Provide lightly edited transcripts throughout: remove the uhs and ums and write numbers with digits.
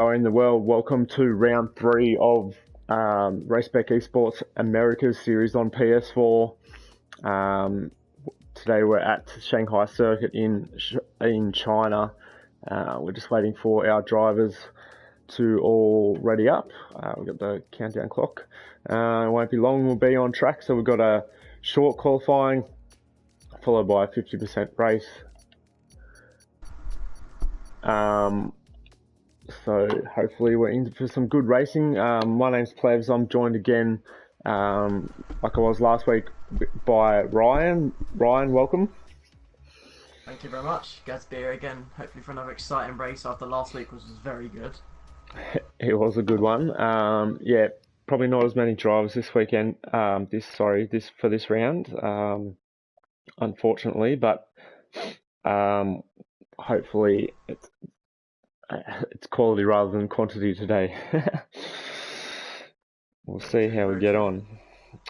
In the world, welcome to round 3 of Race Spec Esports America's series on PS4. Today we're at Shanghai Circuit in China. We're just waiting for our drivers to all ready up. We've got the countdown clock. It won't be long, we'll be on track. So we've got a short qualifying followed by a 50% race. So hopefully we're in for some good racing. My name's Plevs. I'm joined again, like I was last week, by Ryan. Ryan, welcome. Thank you very much. Glad to be here again. Hopefully for another exciting race after last week, which was very good. It was a good one. Yeah, probably not as many drivers this weekend. For this round, unfortunately, but hopefully it's quality rather than quantity today. We'll see how we get on.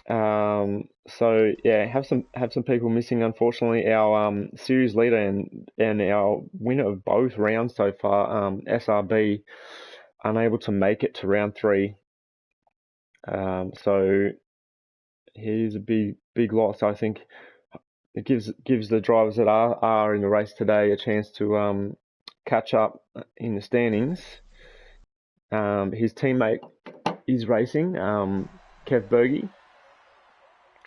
So yeah, have some people missing. Unfortunately, our series leader and our winner of both rounds so far, SRB, unable to make it to round 3. So he's a big loss. I think it gives the drivers that are in the race today a chance to catch up in the standings. His teammate is racing, Kev Berge.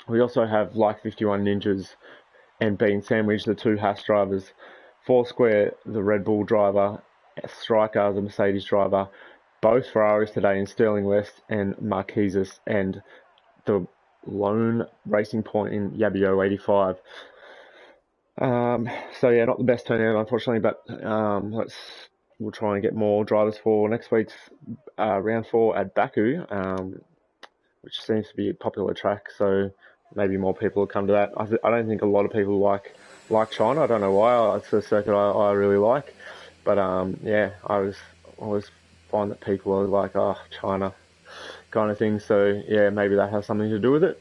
We also have Like 51 Ninjas and Bean Sandwich, the 2 Haas drivers, Foursquare, the Red Bull driver, Striker, the Mercedes driver, both Ferraris today in Sterling West, and Marquesas, and the lone racing point in Yabio 85. So yeah, not the best turnout, unfortunately, but we'll try and get more drivers for next week's round 4 at Baku, which seems to be a popular track. So maybe more people will come to that. I don't think a lot of people like China. I don't know why. It's a circuit I really like, but yeah, I always find that people are like, oh, China kind of thing. So yeah, maybe that has something to do with it.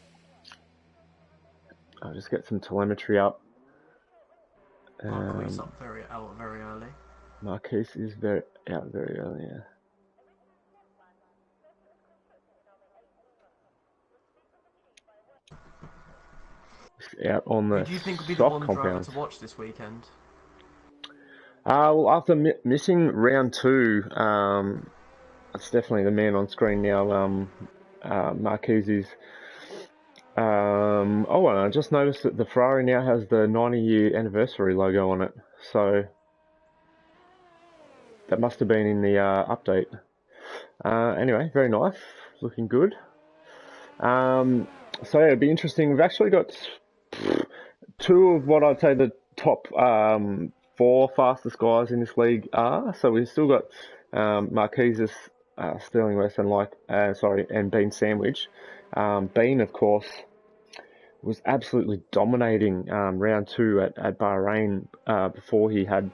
I'll just get some telemetry up. Marquis up very early. Marquis is out very early. Yeah. Out on the Who do you think would be the soft one driver compounds. to watch this weekend? Well, after missing round 2, it's definitely the man on screen now. Marquez. Oh, and I just noticed that the Ferrari now has the 90-year anniversary logo on it. So that must have been in the update. Anyway, very nice. Looking good. So yeah, it'd be interesting. We've actually got 2 of what I'd say the top 4 fastest guys in this league are. So we've still got Marquesas, Sterling West, and Bean Sandwich. Bean, of course, was absolutely dominating round 2 at Bahrain before he had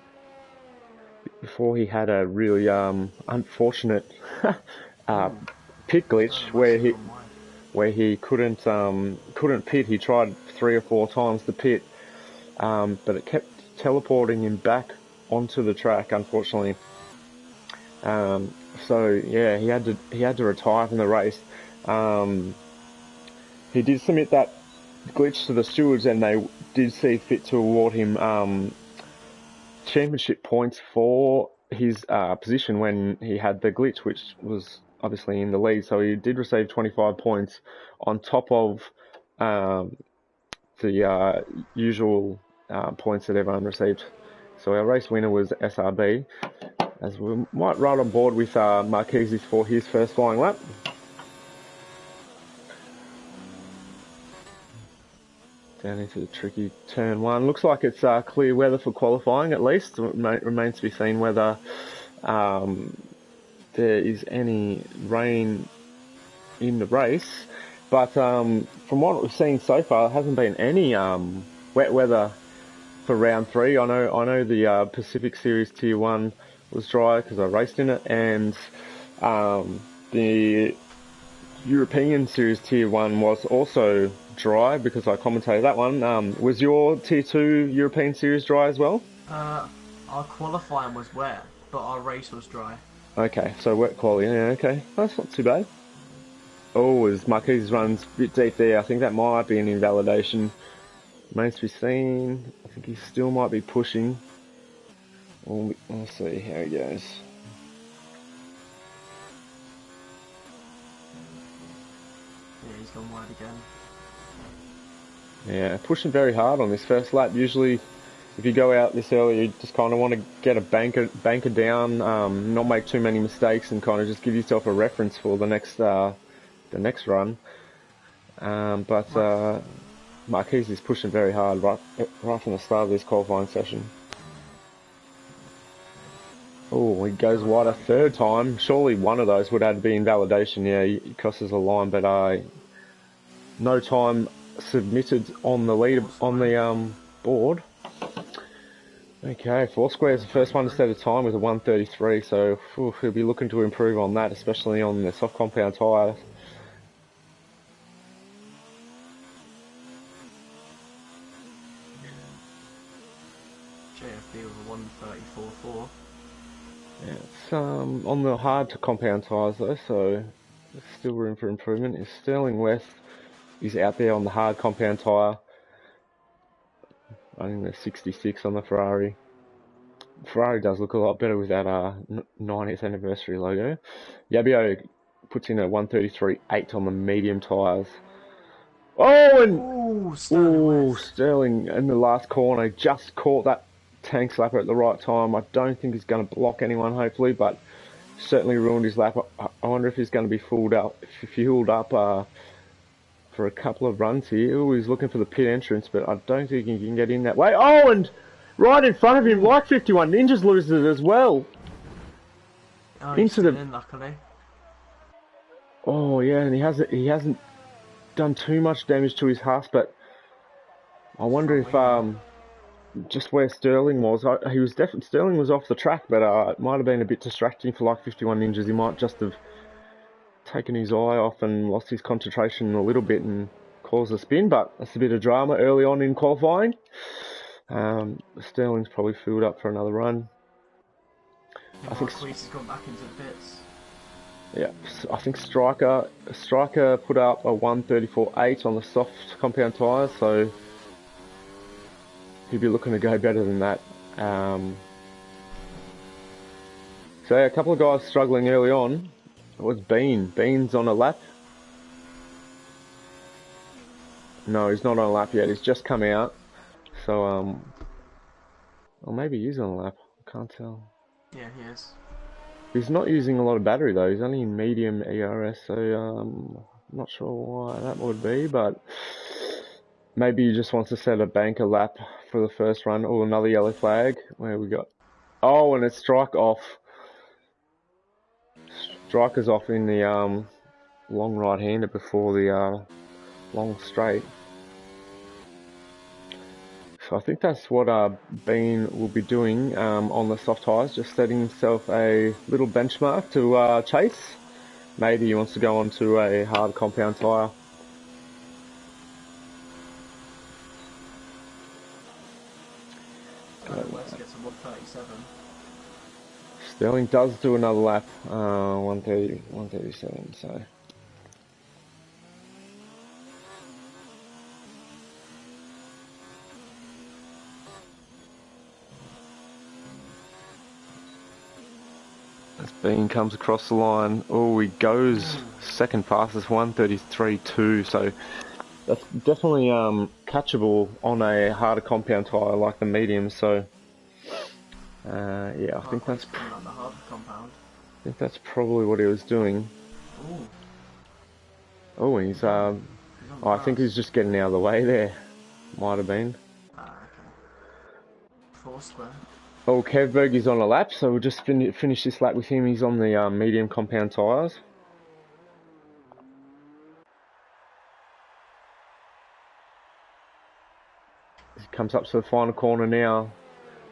a really unfortunate pit glitch where he couldn't pit. He tried 3 or 4 times to pit, but it kept teleporting him back onto the track, unfortunately. So yeah, he had to retire from the race. He did submit that glitch to the stewards, and they did see fit to award him championship points for his position when he had the glitch, which was obviously in the lead. So he did receive 25 points on top of the usual points that everyone received. So our race winner was SRB, as we might ride on board with Marquez for his first flying lap. Down into the tricky turn 1. Looks like it's clear weather for qualifying, at least. It remains to be seen whether there is any rain in the race. But from what we've seen so far, there hasn't been any wet weather for round 3. I know the Pacific Series Tier 1 was dry because I raced in it, and the European Series Tier 1 was also dry because I commentated that one. Was your Tier 2 European Series dry as well? Our qualifying was wet, but our race was dry. Okay, so wet quality. Yeah, okay, that's not too bad. Oh, as Marquis runs a bit deep there, I think that might be an invalidation. Remains to be seen. I think he still might be pushing. We'll see how he goes. Yeah, he's gone wide again. Yeah, pushing very hard on this first lap. Usually, if you go out this early, you just kind of want to get a banker down, not make too many mistakes, and kind of just give yourself a reference for the next run. But Marquis is pushing very hard right from the start of this qualifying session. Oh, he goes Going wide a wide third again. time. Surely one of those would have to be invalidation. Yeah, he crosses the line, but no time submitted on the lead Four on square. the board. Okay, Foursquare is the first one to 133. set a time with a 133, so he'll be looking to improve on that, especially on the soft compound tyres. JFB with a 134.4. Yeah, it's on the hard to compound tyres though, so there's still room for improvement. Is Sterling West is out there on the hard compound tyre, running the 66 on the Ferrari. Ferrari does look a lot better with that 90th anniversary logo. Yabio puts in a 133.8 on the medium tyres. Oh, and Ooh, Sterling ooh, West. Sterling in the last corner just caught that tank slapper at the right time. I don't think he's going to block anyone, hopefully, but certainly ruined his lap. I wonder if he's going to be fueled up for a couple of runs here. Ooh, he's looking for the pit entrance, but I don't think he can get in that way. Oh, and right in front of him, Ooh. like 51 Ninjas loses it as well. Oh, he's Into still the in, luckily. oh yeah, and he hasn't done too much damage to his Haas, but I wonder Front if wing though. just where Sterling was, he was definitely Sterling was off the track, but it might have been a bit distracting for like 51 Ninjas. He might just have taken his eye off and lost his concentration a little bit and caused a spin. But that's a bit of drama early on in qualifying. Sterling's probably filled up for another run. Yeah, I think Marquis has gone back into the pits. yeah, I think Striker put up a 134.8 on the soft compound tyres, so he'd be looking to go better than that. So yeah, a couple of guys struggling early on. It was Bean. Bean's on a lap. No, he's not on a lap yet. He's just come out. So or maybe he's on a lap. I can't tell. Yeah, he is. He's not using a lot of battery though. He's only in medium ERS, so I'm not sure why that would be, but maybe he just wants to set a banker lap for the first run. Oh, another yellow flag. Where we got? Oh, and it's strike off. Striker's off in the long right-hander before the long straight. So I think that's what Bean will be doing on the soft tyres, just setting himself a little benchmark to chase. Maybe he wants to go on to a hard compound tyre. Sterling West gets a 137. Sterling does do another lap, 130, 137, so... As Bean comes across the line, oh, he goes second fastest, 133.2, so that's definitely catchable on a harder compound tyre like the medium, so... yeah, Marquis coming up the hard compound. I think that's probably what he was doing. Ooh. Oh, he's He's on the I think he's grass. just getting out of the way there. Might have been. Ah, okay. Four square. Oh, Kevberg is on a lap, so we'll just finish this lap with him. He's on the medium compound tyres. He comes up to the final corner now.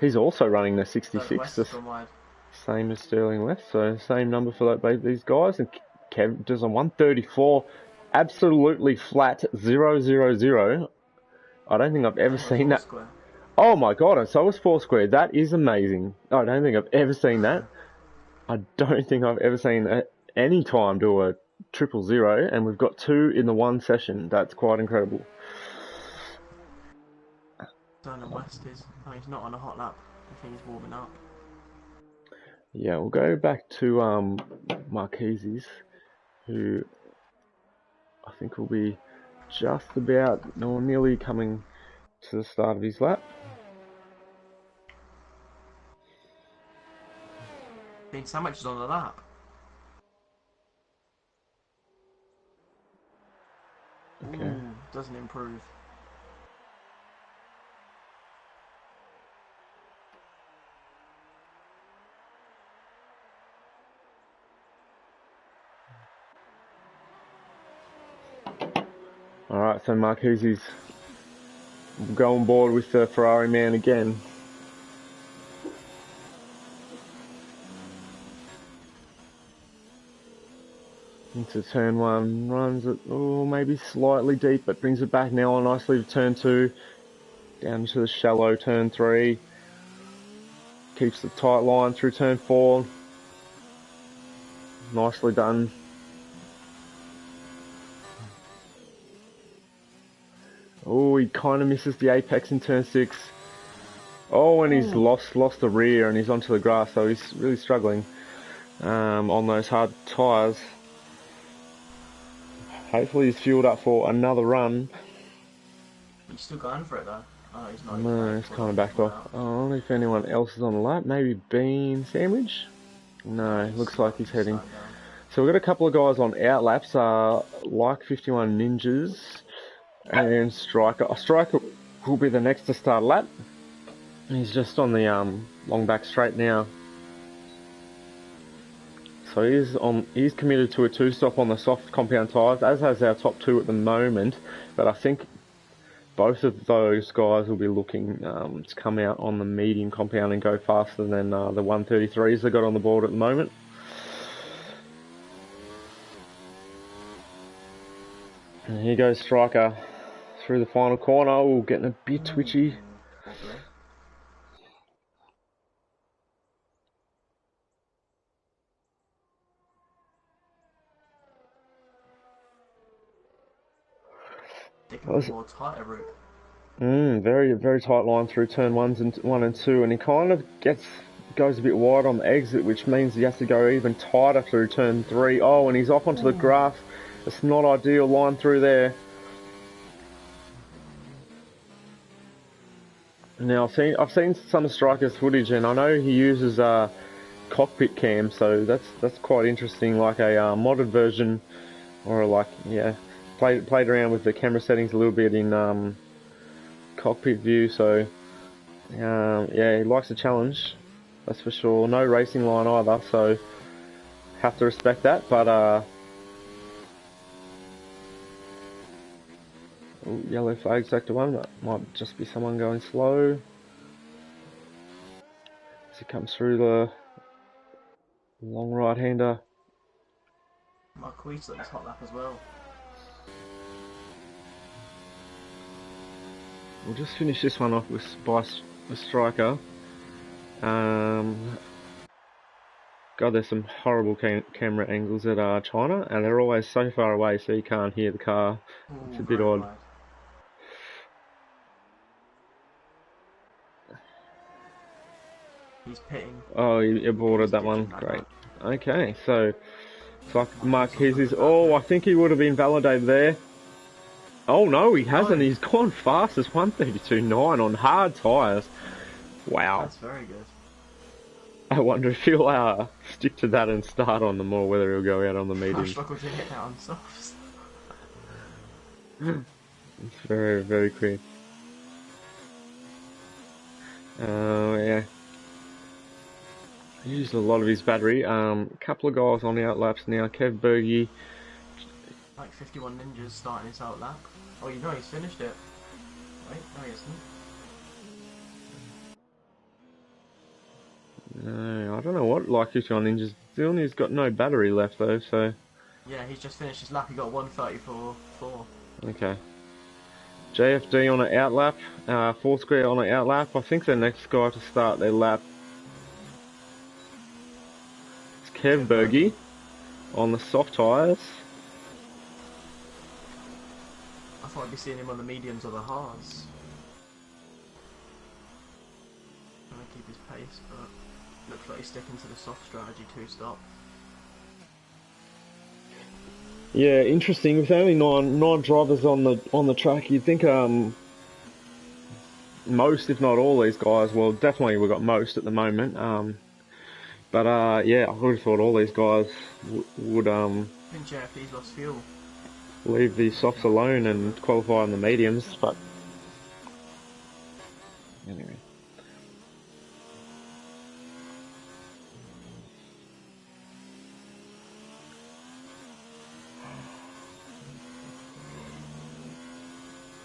He's also running the Sterling 66, West the has gone wide. same as Sterling West, so same number for these guys. And Kev does a 134, absolutely flat 000. I don't think I've ever Hey, seen four that. square. Oh my god, and so was Foursquare. That is amazing. I don't think I've ever seen that. I don't think I've ever seen any time do a 000, and we've got 2 in the one session. That's quite incredible. Turner West is. Oh, he's not on a hot lap. I think he's warming up. Yeah, we'll go back to Marquez's, who I think will be just about or nearly coming to the start of his lap. Dean Sandwich is on the lap. Okay. Ooh, doesn't improve. Alright, so Marquez's go on board with the Ferrari man again. Into turn 1, runs it, maybe slightly deep, but brings it back now nicely to turn 2. Down to the shallow turn 3. Keeps the tight line through turn 4. Nicely done. Oh, he kind of misses the apex in turn 6. Oh, and he's lost the rear and he's onto the grass, so he's really struggling on those hard tyres. Hopefully he's fueled up for another run. He's still going for it though. Oh, he's not. No, he's kind of backed off. I don't know if anyone else is on the lap. Maybe Bean Sandwich? No, looks like he's heading. So we've got a couple of guys on outlaps, like 51 Ninjas and Striker. Striker will be the next to start a lap. He's just on the long back straight now. So he's committed to a 2-stop on the soft compound tyres, as has our top 2 at the moment. But I think both of those guys will be looking to come out on the medium compound and go faster than the 133s they got on the board at the moment. And here goes Striker through the final corner. Oh, getting a bit twitchy. More tighter route. Very, very tight line through turn 1 and 2, and he kind of goes a bit wide on the exit, which means he has to go even tighter through turn 3. Oh, and he's off onto the grass. It's not ideal line through there. Now I've seen some of Striker's footage, and I know he uses cockpit cam, so that's quite interesting, like a modded version, or like played around with the camera settings a little bit in cockpit view. So he likes a challenge, that's for sure. No racing line either, so have to respect that. But yellow flag sector 1, that might just be someone going slow as he comes through the long right-hander. Marquis at his hot lap as well. We'll just finish this one off with Striker. God, there's some horrible camera angles at China, and they're always so far away so you can't hear the car. It's a bit odd. Wide. He's pitting. Oh, he aborted that one. Great. Okay, so it's like Marquez I think he would have been validated there. Oh no, he hasn't. He's gone fast as 132.9 on hard tyres. Wow. That's very good. I wonder if he'll stick to that and start on them, or whether he'll go out on the medium. I struggle to hit that on softs. It's very, very quick. Yeah. He used a lot of his battery. Couple of guys on the outlaps now. Kev Bergie. Like 51 Ninjas starting his outlap. Oh, you know he's finished it. Wait, no he isn't. No, I don't know what like 51 Ninjas doing. He's got no battery left though, so... Yeah, he's just finished his lap. He got 134.4. Okay. JFD on an outlap. Foursquare on an outlap. I think the next guy to start their lap. Kev Bergie on the soft tyres. I thought I'd be seeing him on the mediums or the hards. Trying to keep his pace, but looks like he's sticking to the soft strategy 2-stop. Yeah, interesting. With only nine drivers on the track, you'd think most, if not all, these guys. Well, definitely we've got most at the moment. But yeah, I would have thought all these guys would I think JFD's lost fuel. leave the softs alone and qualify on the mediums. But anyway.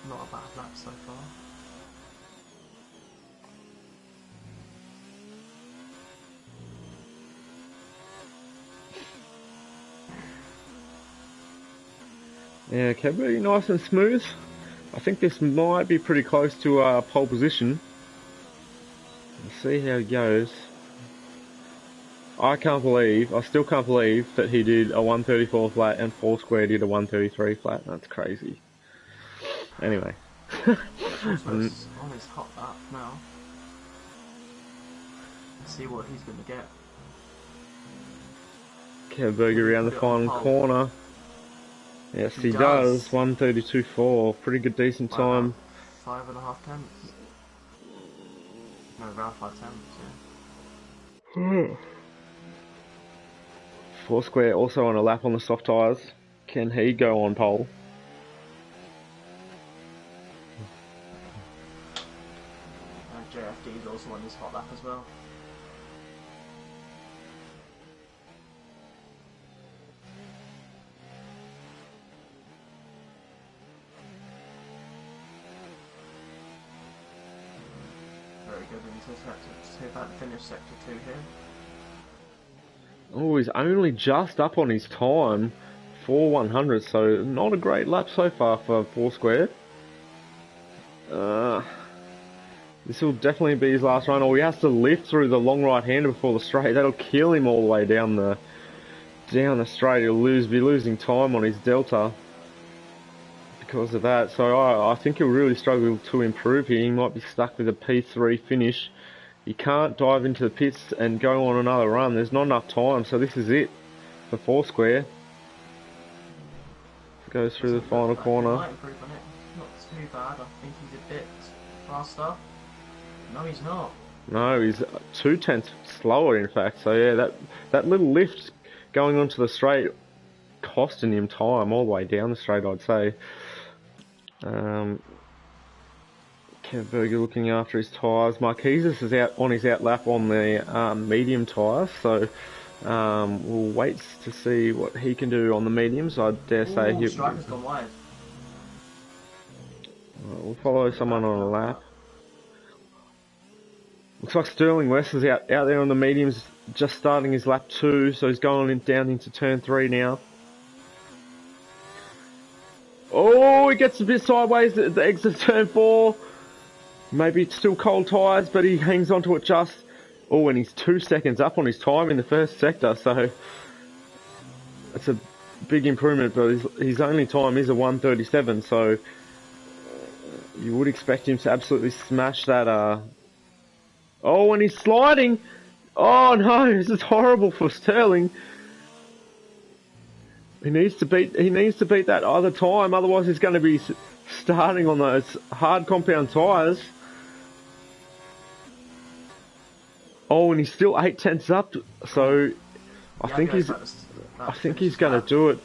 Not a bad lap so far. Yeah, okay, very nice and smooth. I think this might be pretty close to pole position. Let's see how it goes. I still can't believe that he did a 134 flat and Foursquare did a 133 flat. That's crazy. Anyway. Cosmos on his hot lap now. Let's see what he's going to get. Kev Berger around the final corner. Yes, he does. 132.4. Pretty good, decent time. 5.5 tenths. No, around 5 tenths, yeah. Foursquare also on a lap on the soft tyres. Can he go on pole? JFD is also on his hot lap as well. Very good into sector 2, about to finish sector 2 here. Oh, he's only just up on his time for 100, so not a great lap so far for Foursquare. This will definitely be his last run, or he has to lift through the long right-hander before the straight. That'll kill him all the way down the straight. He'll be losing time on his delta because of that. So I think he'll really struggle to improve here. He might be stuck with a P3 finish. He can't dive into the pits and go on another run. There's not enough time, so this is it for Foursquare. Goes through the final corner. He might improve on it. Not too bad. I think he's a bit faster. No, he's not. No, he's 2 tenths slower, in fact. So yeah, that little lift going onto the straight costing him time all the way down the straight, I'd say. Kev Berger looking after his tyres. Marquezes is out on his out lap on the medium tyres, so we'll wait to see what he can do on the mediums. I dare say he'll. Striker's gone wide. We'll follow someone on a lap. Looks like Sterling West is out there on the mediums, just starting his lap 2, so he's going down into turn 3 now. Oh, he gets a bit sideways at the exit of turn 4. Maybe it's still cold tyres, but he hangs onto it just. Oh, and he's 2 seconds up on his time in the first sector, so it's a big improvement, but his only time is a 1:37, so you would expect him to absolutely smash that. Oh, and he's sliding. Oh no, this is horrible for Sterling. He needs to beat that other time, otherwise he's going to be starting on those hard compound tyres. Oh, and he's still 8 tenths up, so I think he's going to do it.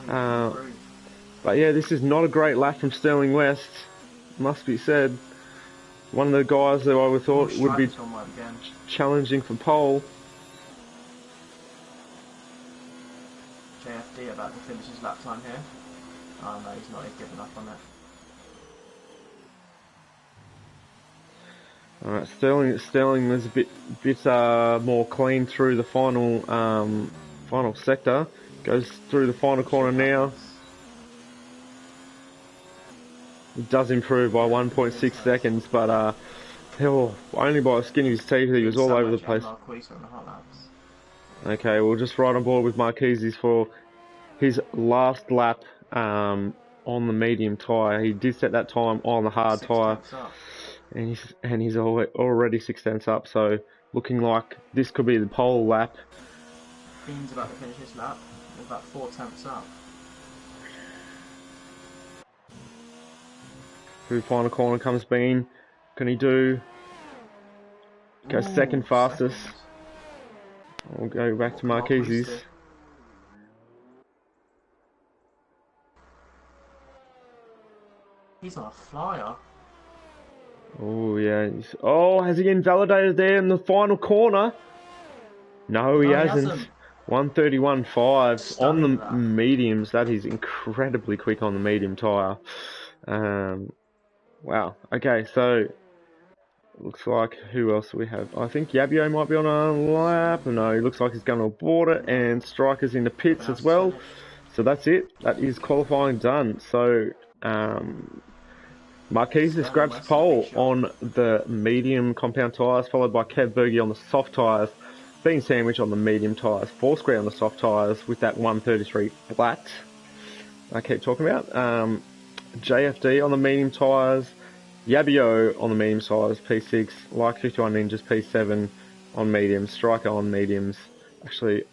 But yeah, this is not a great lap from Sterling West, must be said. One of the guys that I would thought would be challenging for pole. JFD about to finish his lap time here. Oh no, he's not. He's given up on it. Alright, Sterling was a bit more clean through the final sector. Goes through the final corner now. He does improve by 1.6 seconds, but only by the skin of his teeth. He was all over the place. Okay, we'll just right on board with Marquez's for his last lap on the medium tyre. He did set that time on the hard Six tyre, tenths up. and he's already 6 tenths up. So looking like this could be the pole lap. Bean's about to finish his lap. He's about 4 tenths up. Through the final corner comes Bean. Can he do? Go second fastest. Second. We'll go back to Marquez Marquez's. do? He's on a flyer. Oh yeah. Oh, has he invalidated there in the final corner? No, he hasn't. 131.5 on the that. mediums. That is incredibly quick on the medium tyre. Wow. Okay, so looks like who else we have? I think Yabio might be on a lap. No, he looks like he's going to abort it, and Striker's in the pits as well. Finished. So that's it. That is qualifying done. So Marquez just grabs pole on the medium compound tyres, followed by Kev Berge on the soft tyres. Bean Sandwich on the medium tyres, Foursquare on the soft tyres with that 133 flat I keep talking about. JFD on the medium tyres, Yabio on the medium tyres, P6, like 51 Ninjas, P7 on mediums, Striker on mediums. Actually,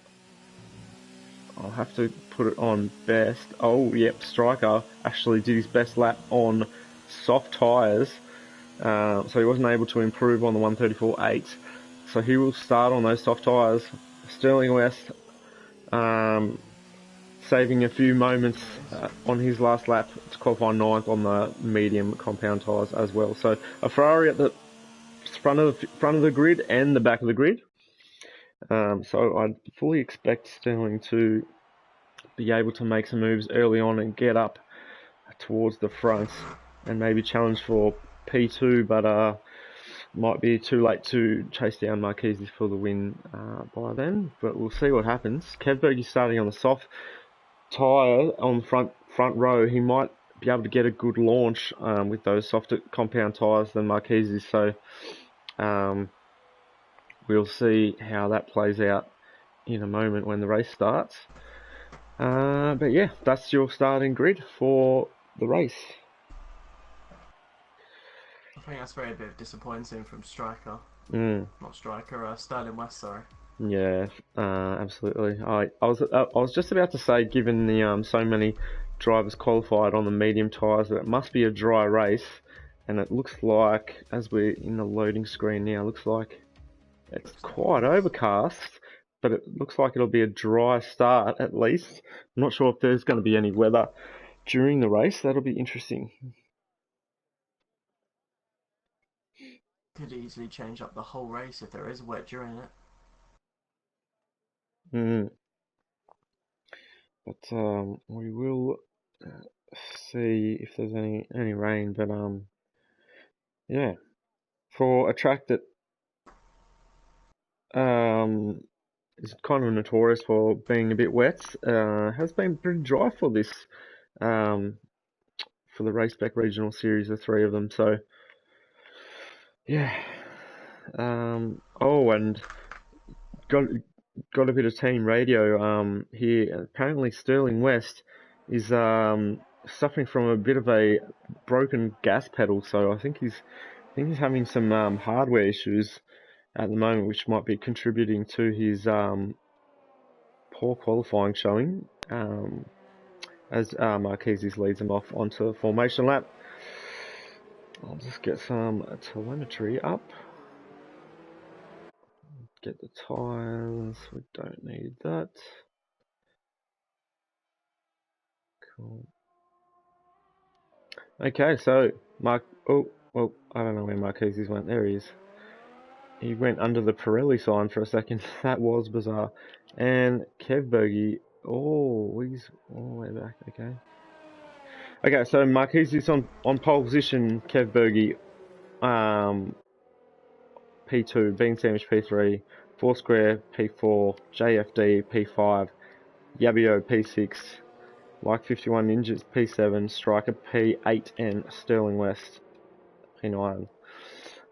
I'll have to put it on best. Oh, yep, Striker actually did his best lap on soft tyres, so he wasn't able to improve on the 134.8. So he will start on those soft tyres. Sterling West saving a few moments on his last lap to qualify 9th on the medium compound tyres as well. So a Ferrari at the front of the grid and the back of the grid. So I'd fully expect Sterling to be able to make some moves early on and get up towards the front and maybe challenge for P2, but might be too late to chase down Marquez for the win by then, but we'll see what happens. Kevberg is starting on the soft tyre on the front row. He might be able to get a good launch with those softer compound tyres than Marquez is, so we'll see how that plays out in a moment when the race starts. But yeah, that's your starting grid for the race. I think that's very a bit disappointing from Striker. Not Striker, Sterling West, sorry. Yeah, absolutely. I was just about to say, given the so many drivers qualified on the medium tyres, that it must be a dry race, and it looks like, as we're in the loading screen now, looks like it's quite overcast, but it looks like it'll be a dry start at least. I'm not sure if there's going to be any weather during the race. That'll be interesting. Could easily change up the whole race if there is wet during it. But we will see if there's any rain. But yeah, for a track that is kind of notorious for being a bit wet, has been pretty dry for this for the Race Spec Regional Series, the 3 of them. So yeah. Oh, and got a bit of team radio here. Apparently Sterling West is suffering from a bit of a broken gas pedal, so I think he's having some hardware issues at the moment, which might be contributing to his poor qualifying showing. As Marquez leads him off onto the formation lap. I'll just get some telemetry up. Get the tyres. We don't need that. Cool. Okay, so Mark. Oh, well, I don't know where Marquez went. There he is. He went under the Pirelli sign for a second. That was bizarre. And Kev Berge. Oh, he's all the way back. Okay. Okay, so Marquez is on pole position. Kev Berge, P2, Bean Sandwich P3, Foursquare P4, JFD P5, Yabio P6, Like 51 Ninjas P7, Striker P8, and Sterling West P9.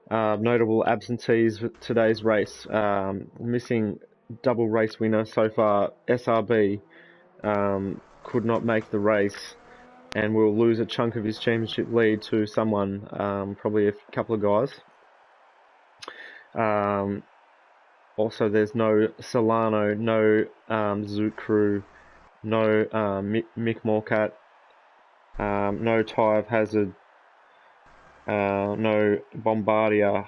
Notable absentees for today's race. Missing double race winner so far, SRB, could not make the race and will lose a chunk of his championship lead to someone, probably a couple of guys. Also, there's no Solano, no Zoot Crew, no Mick Morcat, no Tyve Hazard, no Bombardier,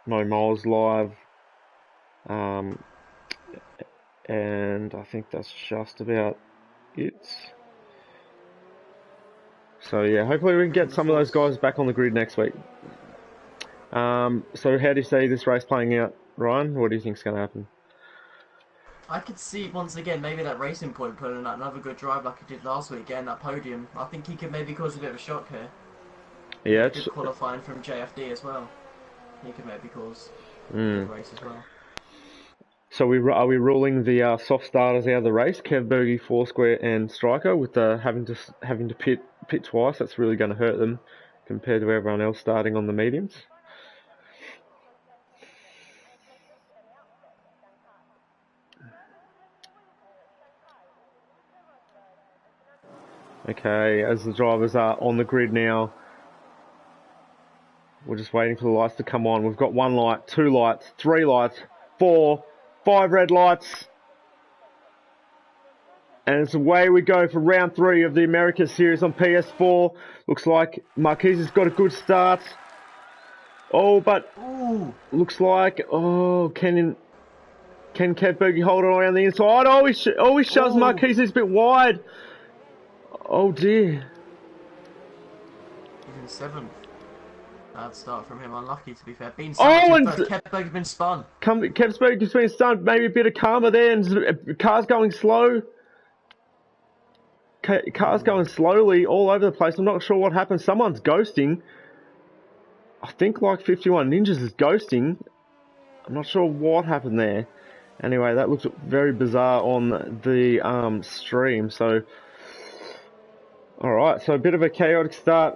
no Miles Live, and I think that's just about it. So yeah, hopefully we can get some of those guys back on the grid next week. So how do you see this race playing out, Ryan? What do you think's going to happen? I could see once again maybe that Racing Point putting in another good drive like he did last week, getting that podium. I think he could maybe cause a bit of a shock here. Yeah, good qualifying from JFD as well. He could maybe cause a good race as well. So are we ruling the soft starters out of the race? Kev Berge, Foursquare, and Striker with having to pit twice. That's really going to hurt them compared to everyone else starting on the mediums. Okay, as the drivers are on the grid now, we're just waiting for the lights to come on. We've got 1 light, 2 lights, 3 lights, 4, 5 red lights. And it's away we go for round 3 of the Americas Series on PS4. Looks like Marquez has got a good start. Oh, but looks like can Kev Berge hold it around the inside? He shoves Marquez a bit wide. Oh dear. He's in 7th. Bad start from him. Unlucky to be fair. Kev Berge's been spun. Kev Berge's been stunned. Maybe a bit of karma there, and car's going slow. Car's going slowly all over the place. I'm not sure what happened. Someone's ghosting. I think like 51 Ninjas is ghosting. I'm not sure what happened there. Anyway, that looks very bizarre on the stream. So, alright, so a bit of a chaotic start.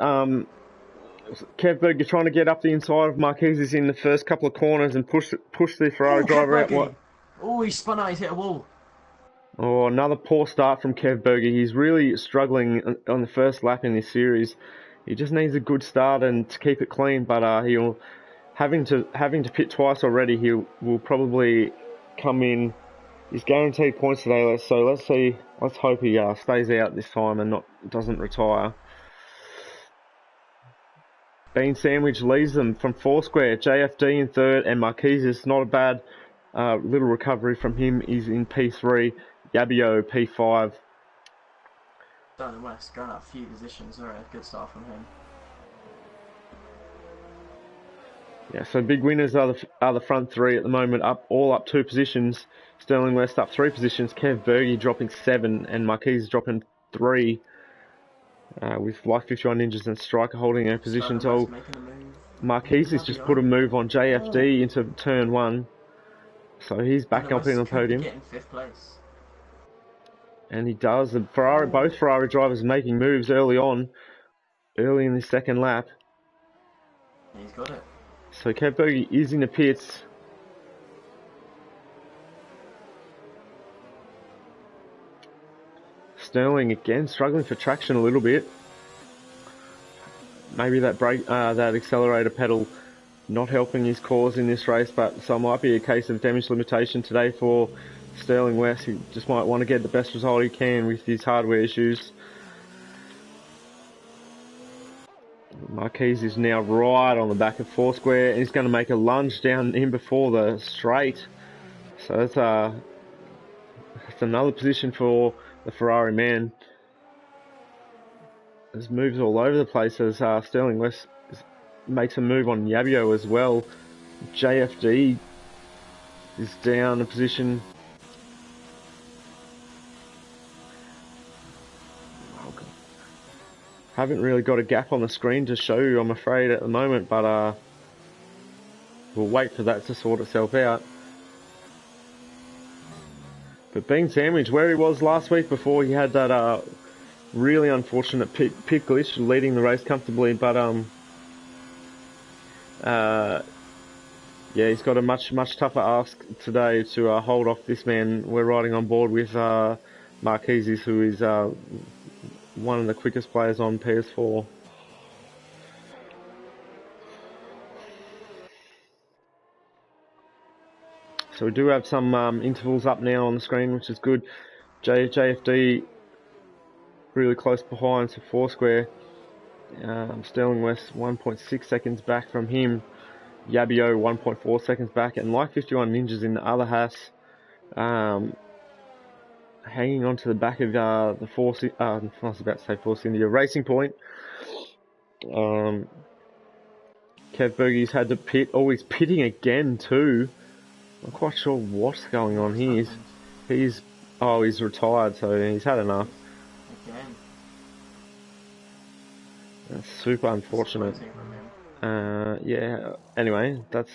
Kev Berge trying to get up the inside of Marquez in the first couple of corners and push the Ferrari driver out. What? Oh, he spun out. He's hit a wall. Oh, another poor start from Kev Berge. He's really struggling on the first lap in this series. He just needs a good start and to keep it clean. But he'll having to pit twice already. He will probably come in. He's guaranteed points today. Let's see. Let's hope he stays out this time and doesn't retire. Bean Sandwich leads them from Foursquare. JFD in 3rd and Marquez is not a bad little recovery from him. He's in P3. Yabio P5. Sterling West going up a few positions. Alright, good start from him. Yeah, so big winners are the front 3 at the moment, all up 2 positions. Sterling West up 3 positions. Kev Berge dropping 7 and Marquez dropping 3. With like 51 Ninjas and Striker holding their positions. Marquez has just put a move on JFD into turn 1. So he's back up in the podium. Getting 5th place. And he does. Both Ferrari drivers making moves early in the second lap. He's got it. So Kev Berge is in the pits. Sterling again struggling for traction a little bit. Maybe that that accelerator pedal not helping his cause in this race, but so it might be a case of damage limitation today for Sterling West. He just might want to get the best result he can with his hardware issues. Marquez is now right on the back of Foursquare and he's going to make a lunge down in before the straight. So that's another position for the Ferrari man. There's moves all over the place as Sterling West makes a move on Yabio as well. JFD is down a position. Haven't really got a gap on the screen to show you, I'm afraid, at the moment, but we'll wait for that to sort itself out. But Bean Sandwich, where he was last week before he had that really unfortunate pit glitch, leading the race comfortably, but Yeah, he's got a much tougher ask today to hold off this man. We're riding on board with Marquezes, who is one of the quickest players on PS4. So we do have some intervals up now on the screen, which is good. JFD really close behind, so Foursquare. Sterling West 1.6 seconds back from him. Yabio 1.4 seconds back, and like 51 Ninjas in the other Haas, hanging on to the back of the Force. I was about to say Force India Racing Point. Kev Bergie's had to pit. Oh, he's pitting again too. I'm quite sure what's going on here. He's retired, so he's had enough. Again. That's super unfortunate. Yeah. Anyway, that's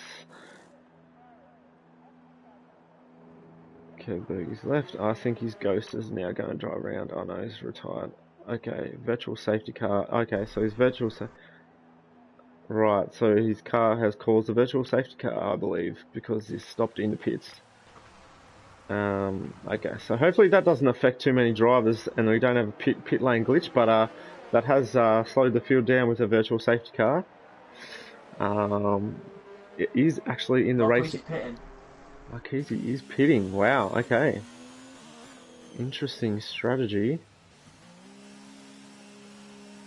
Kev Bergie's left. I think his Ghost is now going to drive around. Oh no, he's retired. Okay, virtual safety car. Okay, so his right, so his car has caused a virtual safety car, I believe, because he's stopped in the pits. Okay, so hopefully that doesn't affect too many drivers, and we don't have a pit lane glitch. But that has slowed the field down with a virtual safety car. It is actually in the race. Marquez is pitting. Wow. Okay. Interesting strategy.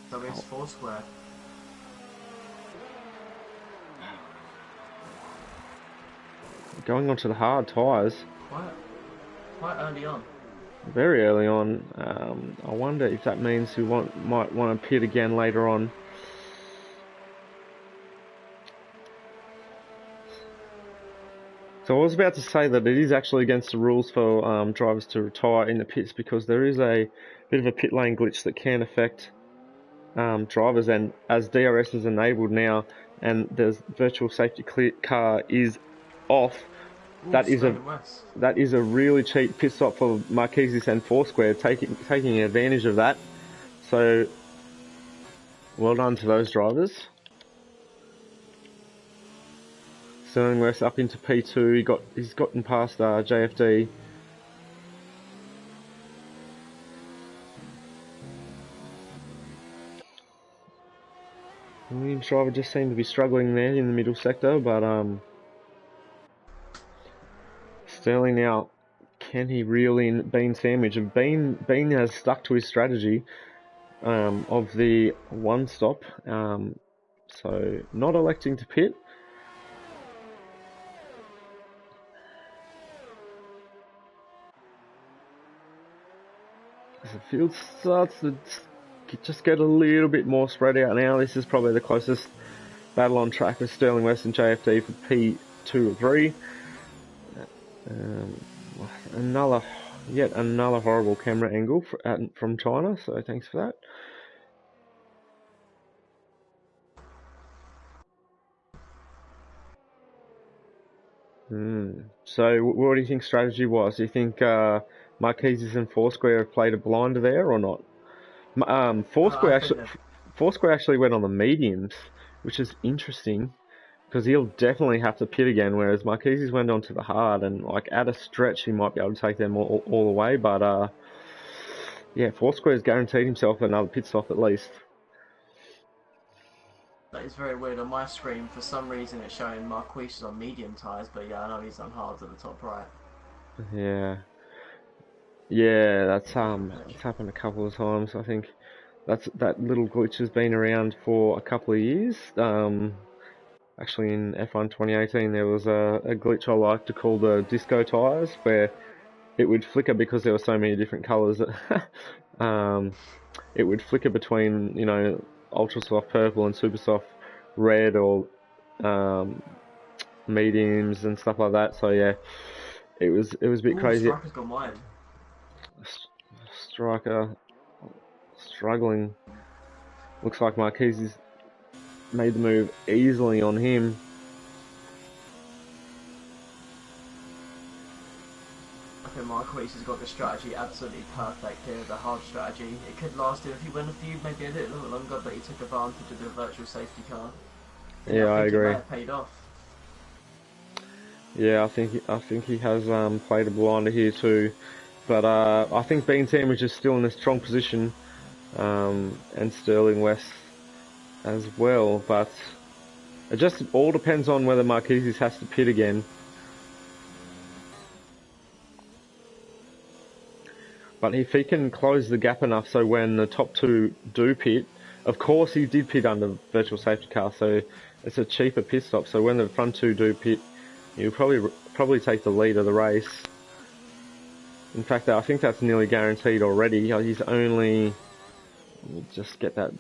So it's Foursquare. Going onto the hard tyres. Quite early on. Very early on. I wonder if that means we might want to pit again later on. So I was about to say that it is actually against the rules for drivers to retire in the pits, because there is a bit of a pit lane glitch that can affect drivers, and as DRS is enabled now and the virtual safety car is off, that is a really cheap pit stop for Marquezes and Foursquare, taking advantage of that. So well done to those drivers. Sterling West up into P2. He's gotten past JFD. Williams driver just seemed to be struggling there in the middle sector, but Sterling now, can he reel in Bean Sandwich? And Bean has stuck to his strategy of the one stop, so not electing to pit. As the field starts to just get a little bit more spread out now, this is probably the closest battle on track with Sterling West and JFD for P2 or 3. Yet another horrible camera angle from China, so thanks for that. So what do you think strategy was? Do you think Marquezes and Foursquare have played a blinder there or not? Foursquare actually went on the mediums, which is interesting, because he'll definitely have to pit again, whereas Marquezes went on to the hard, and like at a stretch he might be able to take them all the way, but yeah, Foursquare's guaranteed himself another pit stop at least. That is very weird. On my screen, for some reason, it's showing Marquez on medium tyres, but yeah, I know he's on hards at the top right. Yeah, that's happened a couple of times. I think that little glitch has been around for a couple of years. Actually, in F1 2018, there was a glitch I like to call the disco tyres, where it would flicker because there were so many different colours. It would flicker between, ultra soft purple and super soft red, or mediums and stuff like that. So yeah, it was a bit crazy. Striker's gone wide. Striker struggling. Looks like Marquez has made the move easily on him. I think Marquez has got the strategy absolutely perfect here, the hard strategy. It could last him if he went maybe a little longer, but he took advantage of the virtual safety car. Yeah, I agree. It may have paid off. Yeah, I think he has played a blinder here too, but I think Bean Sandwich is still in a strong position, and Sterling West as well. But it just all depends on whether Marquezes has to pit again. But if he can close the gap enough so when the top two do pit, of course he did pit under virtual safety car, so it's a cheaper pit stop. So when the front two do pit, he'll probably take the lead of the race. In fact, I think that's nearly guaranteed already. He's only, let me just get that.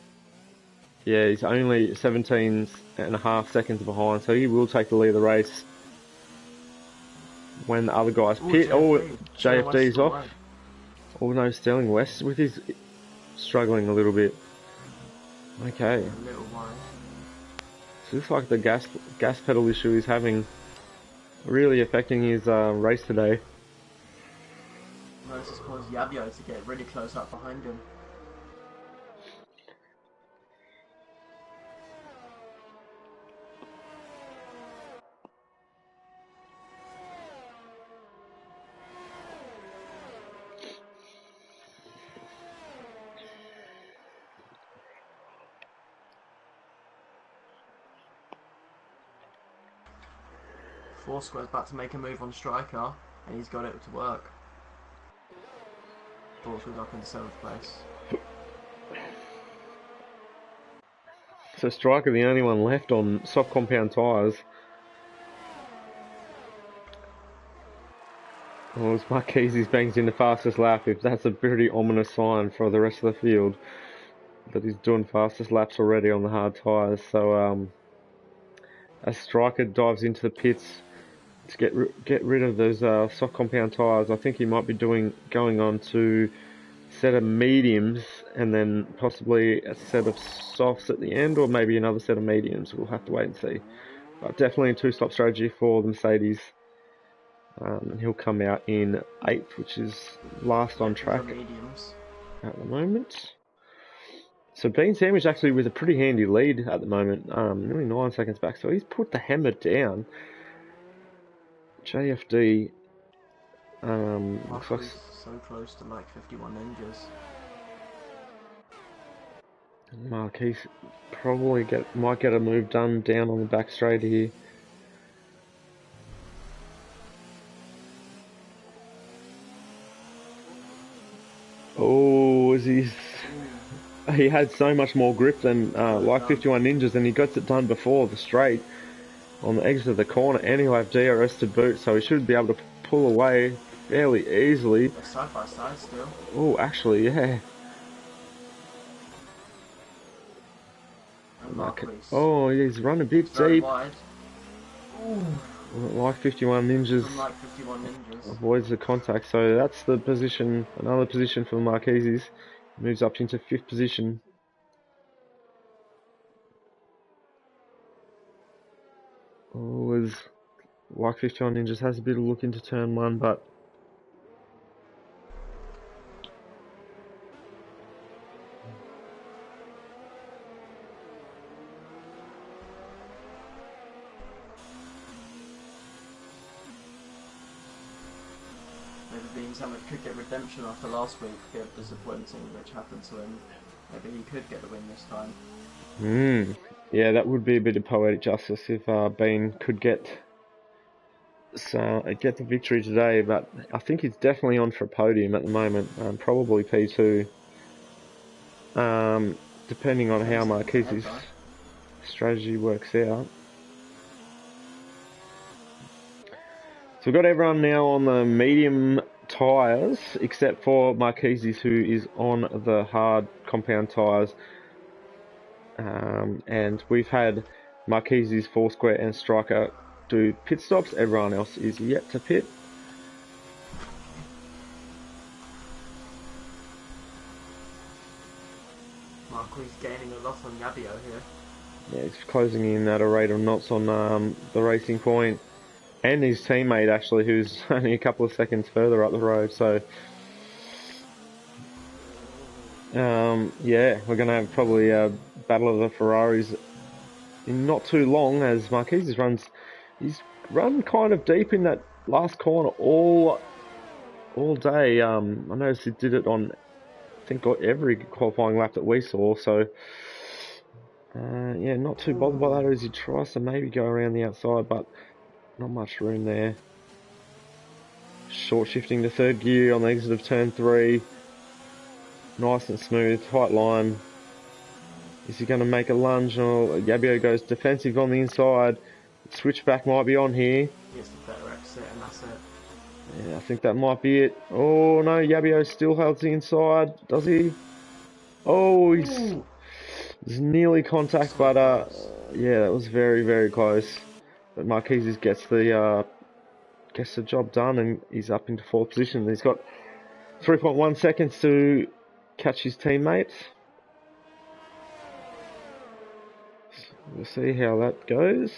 Yeah, he's only 17 and a half seconds behind, so he will take the lead of the race when the other guys Ooh, pit. Oh, JFD. Sterling West JFD's still off. away. Oh no, Sterling West with his struggling a little bit. Okay, Yeah, a little wide. so looks like the gas pedal issue is having really affecting his race today. No, this has caused Yabio to get really close up behind him. Foursquare's about to make a move on Striker, and he's got it to work. Foursquare's up in 7th place. So Striker, the only one left on soft compound tyres. Well, as Marquez's bangs in the fastest lap, if that's a pretty ominous sign for the rest of the field, that he's doing fastest laps already on the hard tyres. So as Striker dives into the pits to get rid of those soft compound tyres, I think he might be going on to set of mediums and then possibly a set of softs at the end, or maybe another set of mediums. We'll have to wait and see. But definitely a two-stop strategy for the Mercedes. And he'll come out in 8th, which is last on track at the moment. So Bean Sandwich actually with a pretty handy lead at the moment, nearly 9 seconds back. So he's put the hammer down. JFD looks like so close to like 51 ninjas. Marquis probably might get a move done down on the back straight here. Oh, he had so much more grip than like 51 Ninjas, and he got it done before the straight on the exit of the corner, and he'll have DRS to boot, so he should be able to pull away fairly easily. They're side by side still. Oh, actually, yeah. Oh, he's run a bit deep. Like 51 Ninjas. Like 51 Ninjas. Avoids the contact, so that's the position, another position for the Marquezes. Moves up into 5th position. Oh, as like 51 Ninjas has a bit of look into turn 1, but maybe being someone could get redemption after last week, a bit disappointing, which happened to him. Maybe he could get the win this time. Yeah, that would be a bit of poetic justice if Bean could get the victory today, but I think he's definitely on for a podium at the moment, probably P2, depending on how Marquez's strategy works out. So we've got everyone now on the medium tyres, except for Marquez's, who is on the hard compound tyres. And we've had Marquez's, Foursquare and Striker do pit stops. Everyone else is yet to pit. Marquez gaining a lot on Yabio here. Yeah, he's closing in at a rate of knots on the Racing Point. And his teammate, actually, who's only a couple of seconds further up the road. So, yeah, we're going to have probably a battle of the Ferraris in not too long, as Marquez runs. He's run kind of deep in that last corner all day. I noticed he did it on, I think, every qualifying lap that we saw. So yeah, not too bothered by that as he tries to maybe go around the outside, but not much room there. Short shifting to third gear on the exit of turn 3. Nice and smooth, tight line. Is he going to make a lunge? Or Yabio goes defensive on the inside. Switchback might be on here. He gets the better exit, and that's it. Yeah, I think that might be it. Oh no, Yabio still holds the inside. Does he? Oh, he's nearly contact, but yeah, that was very, very close. But Marquez gets the job done, and he's up into 4th position. He's got 3.1 seconds to catch his teammate. We'll see how that goes.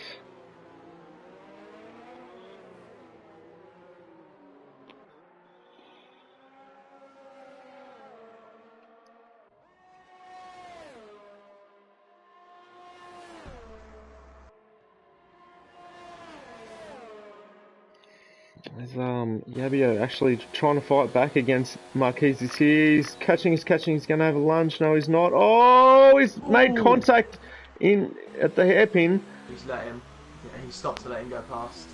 There's Yabio actually trying to fight back against Marquez here. He's catching, he's going to have a lunge. No, he's not. Oh, he's made contact at the hairpin. He's let him. Yeah, he stopped to let him go past.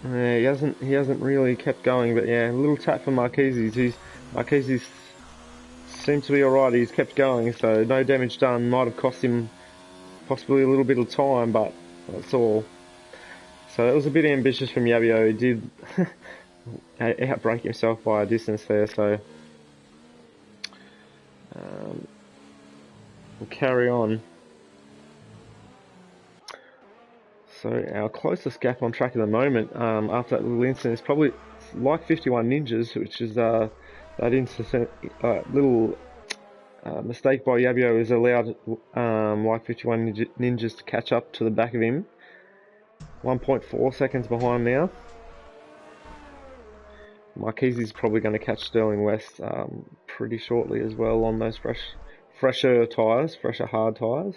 Yeah, he hasn't really kept going, but yeah, a little tap for Marquez. Marquez seems to be alright. He's kept going, so no damage done. Might have cost him possibly a little bit of time, but that's all. So that was a bit ambitious from Yabio. He did outbreak himself by a distance there, so we'll carry on. So our closest gap on track at the moment, after that little incident, is probably like 51 Ninjas, which is that incident, little mistake by Yabio has allowed like 51 Ninjas to catch up to the back of him. 1.4 seconds behind now. Marquez is probably going to catch Sterling West pretty shortly as well on those fresher hard tyres.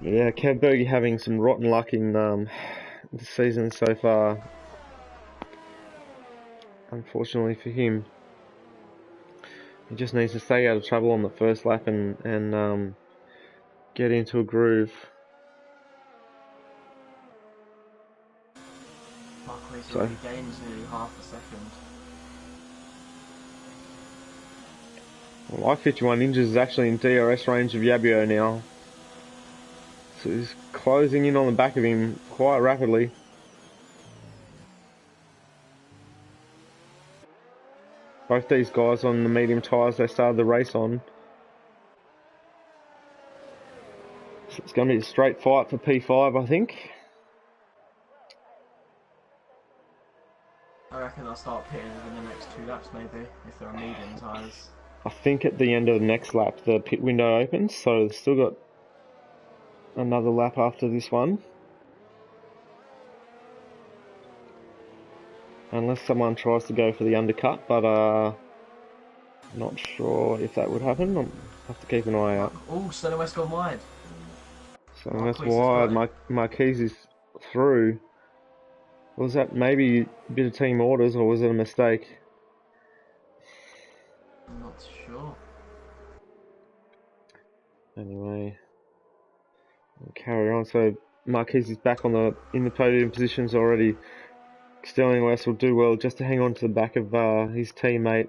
Yeah, Kev Berge having some rotten luck in the season so far. Unfortunately for him. He just needs to stay out of trouble on the first lap and get into a groove. Marquez already gains nearly half a second. Well, I-51 Ninjas is actually in DRS range of Yabio now. So he's closing in on the back of him quite rapidly. Both these guys on the medium tyres they started the race on. So it's going to be a straight fight for P5, I think. I reckon I'll start pitting in the next 2 laps maybe, if there are medium tyres. I think at the end of the next lap the pit window opens, so they've still got another lap after this one. Unless someone tries to go for the undercut, but not sure if that would happen. I'll have to keep an eye out. Oh, Sterling West gone wide. So that's wide. Marquez is through. Was that maybe a bit of team orders or was it a mistake? I'm not sure. Anyway, we'll carry on. So Marquez is back in the podium positions already. Sterling West will do well just to hang on to the back of his teammate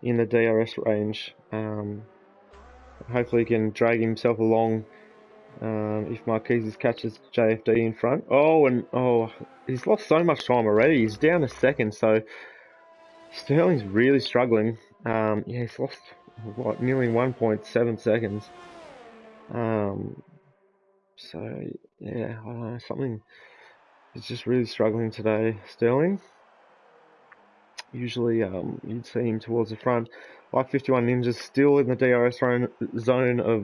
in the DRS range. Hopefully he can drag himself along if Marquez catches JFD in front. He's lost so much time already. He's down a second, so Sterling's really struggling. Yeah, he's lost nearly 1.7 seconds. So yeah, I don't know, something is just really struggling today, Sterling. Usually you'd see him towards the front. Like 51 Ninjas still in the DRS zone of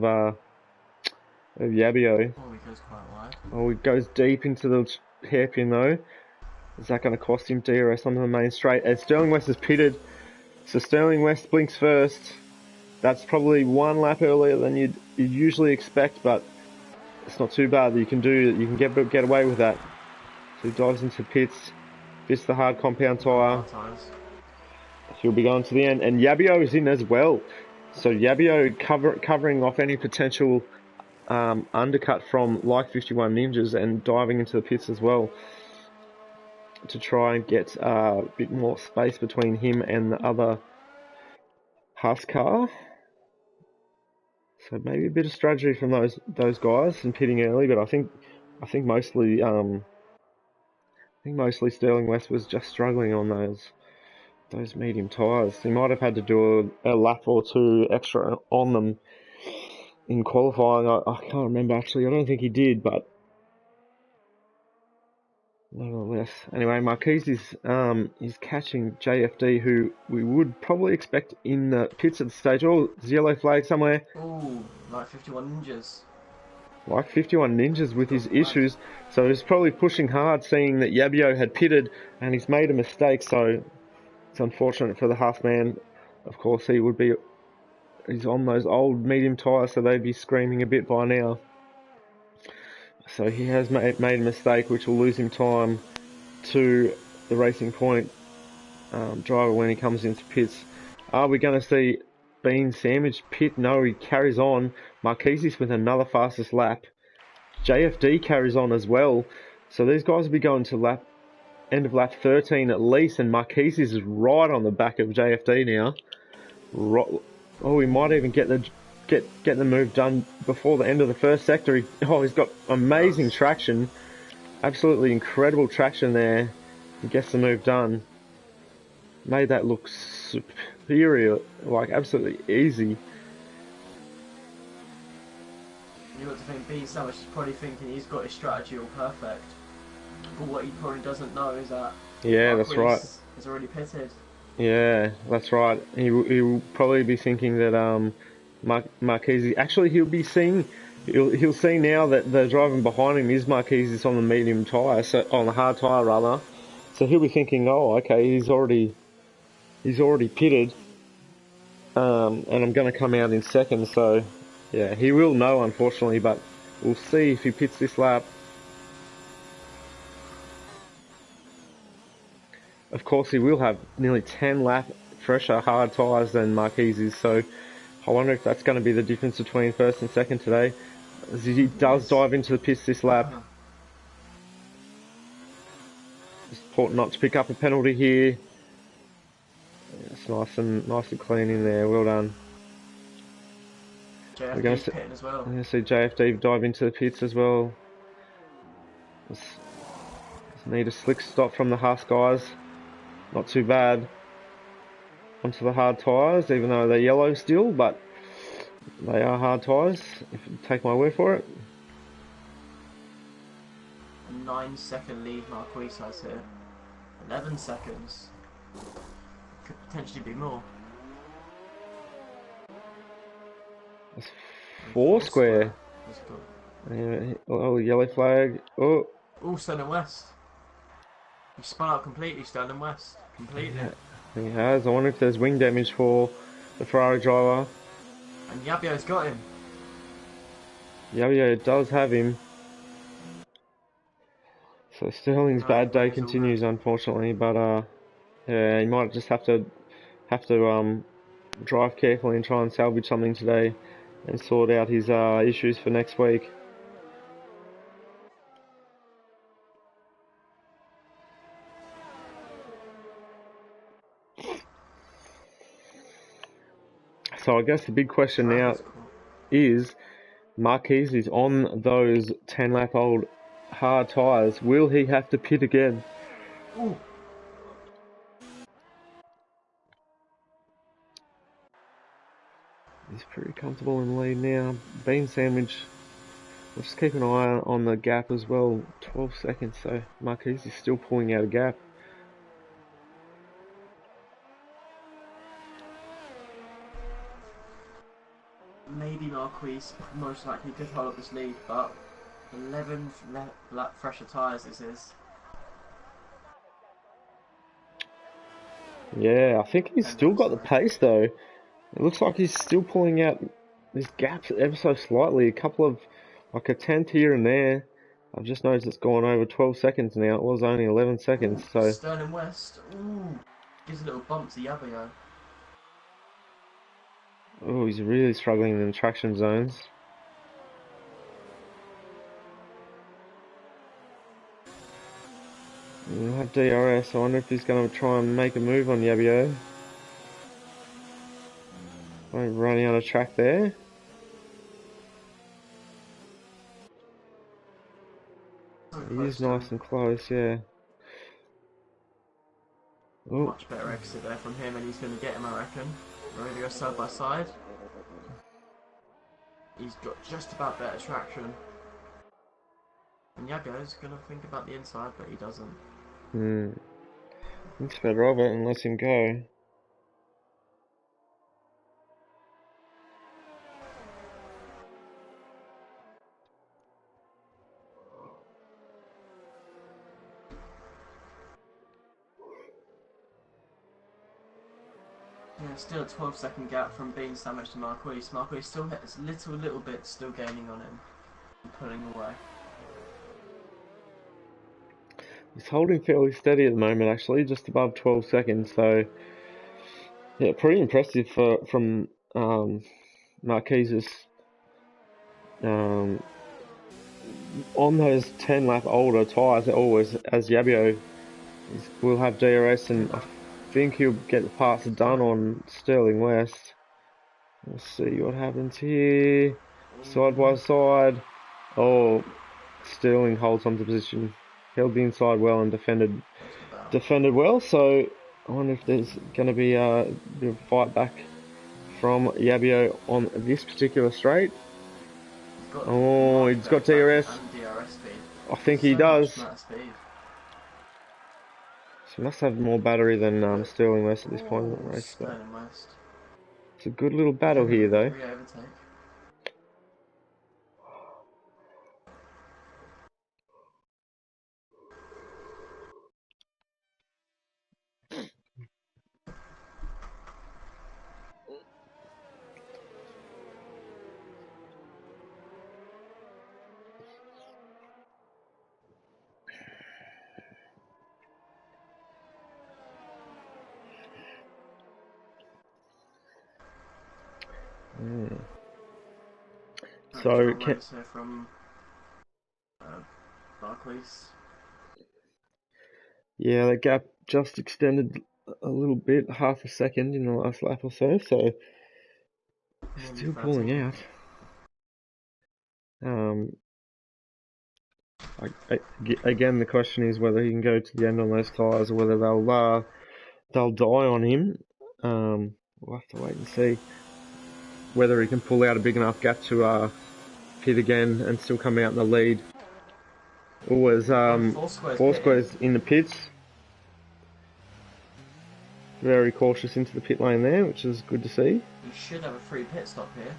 Yabio. Oh, he goes quite wide. Oh, he goes deep into the hairpin though. Is that going to cost him DRS onto the main straight? As Sterling West is pitted, so Sterling West blinks first. That's probably one lap earlier than you'd usually expect, but it's not too bad. You can get away with that. So he dives into pits, fits the hard compound tyre. He'll be going to the end, and Yabio is in as well. So Yabio covering off any potential undercut from like 51 Ninjas and diving into the pits as well to try and get a bit more space between him and the other Haas car. So maybe a bit of strategy from those guys and pitting early, but I think mostly Sterling West was just struggling on those medium tyres. He might have had to do a lap or two extra on them in qualifying. I can't remember actually. I don't think he did, but nevertheless. Anyway, Marquez is catching JFD, who we would probably expect in the pits at the stage. Oh, there's a yellow flag somewhere. Ooh, like 51 Ninjas. Like 51 Ninjas with his issues. So he's probably pushing hard, seeing that Yabio had pitted and he's made a mistake. So it's unfortunate for the half man. Of course, he's on those old medium tyres, so they'd be screaming a bit by now. So he has made a mistake, which will lose him time to the Racing Point driver when he comes into pits. Are we going to see Bean Sandwich pit? No, he carries on. Marquez with another fastest lap. JFD carries on as well. So these guys will be going to end of lap 13 at least, and Marquez is right on the back of JFD now. Oh, we might even get the move done before the end of the first sector. He's got amazing traction, absolutely incredible traction there. He gets the move done. Made that look superior, like absolutely easy. You got to think B Sandwich is probably thinking he's got his strategy all perfect, but what he probably doesn't know is that that's right. Is already pitted. Yeah, that's right. He will probably be thinking that Marquez. Actually, he'll see now that the driver behind him is Marquez on the medium tyre, so on the hard tyre rather. So he'll be thinking, oh, okay, he's already pitted, and I'm going to come out in second. So yeah, he will know, unfortunately, but we'll see if he pits this lap. Of course, he will have nearly 10 lap fresher hard tyres than Marquez is, so I wonder if that's going to be the difference between first and second today. As he does dive into the pits this lap. It's important not to pick up a penalty here. It's nice and clean in there. Well done. We're going to pitting as well. I'm going to see JFD dive into the pits as well. Just need a slick stop from the Haas guys. Not too bad. Onto the hard tyres, even though they're yellow still, but they are hard tyres, if you take my word for it. A 9-second lead Marquez has here. 11 seconds. Could potentially be more. That's four square. That's good. Oh, yellow flag. Oh, Sterling West. He spun out completely, Sterling West. Completely. Yeah, he has. I wonder if there's wing damage for the Ferrari driver. And Yabio's got him. Yabio does have him. So Sterling's bad day continues, unfortunately. But yeah, he might just have to drive carefully and try and salvage something today, and sort out his issues for next week. So I guess the big question now is, Marquez is on those 10-lap-old hard tyres. Will he have to pit again? Ooh. He's pretty comfortable in the lead now. Bean Sandwich, we'll just keep an eye on the gap as well. 12 seconds, so Marquez is still pulling out a gap. Maybe Marquez most likely could hold up this lead, but 11 lap fresher tyres this is. Yeah, I think he's still got the pace though. It looks like he's still pulling out this gap ever so slightly. A couple of, like a tenth here and there. I've just noticed it's gone over 12 seconds now. It was only 11 seconds, so... Sterling West. Ooh. Gives a little bump to Yabio. Oh, he's really struggling in the traction zones. We'll have DRS. I wonder if he's going to try and make a move on Yabio. Running out of track there. So He close is to nice him. and close, yeah. Oh, Much better exit there from him, and he's going to get him, I reckon. We're going to go side by side. He's got just about better traction. And Yabio's going to think about the inside, but he doesn't. Thinks better of it and lets him go. Yeah, still a 12-second gap from being sandwiched to Marquis. Marquis still has little bit still gaining on him and pulling away. He's holding fairly steady at the moment, actually, just above 12 seconds. So, yeah, pretty impressive from Marquise's on those 10 lap older tyres. Always, as Yabio will have DRS, and I think he'll get the parts done on Sterling West. We'll see what happens here. Side by side. Oh, Sterling holds onto position. Held the inside well and defended well. So I wonder if there's going to be a bit of a fight back from Yabio on this particular straight. Oh, he's got DRS. And DRS speed. I think he So much does. better speed. So he must have more battery than Sterling West at this point in the race. But Sterling West. it's a good little battle here, though. Re-overtake. So race here from Barclays. yeah, the gap just extended a little bit, half a second in the last lap or so. So still pulling out. Again, the question is whether he can go to the end on those tyres or whether they'll die on him. We'll have to wait and see whether he can pull out a big enough gap to pit again and still come out in the lead. Always Foursquare's in the pits. Very cautious into the pit lane there, which is good to see. He should have a free pit stop here.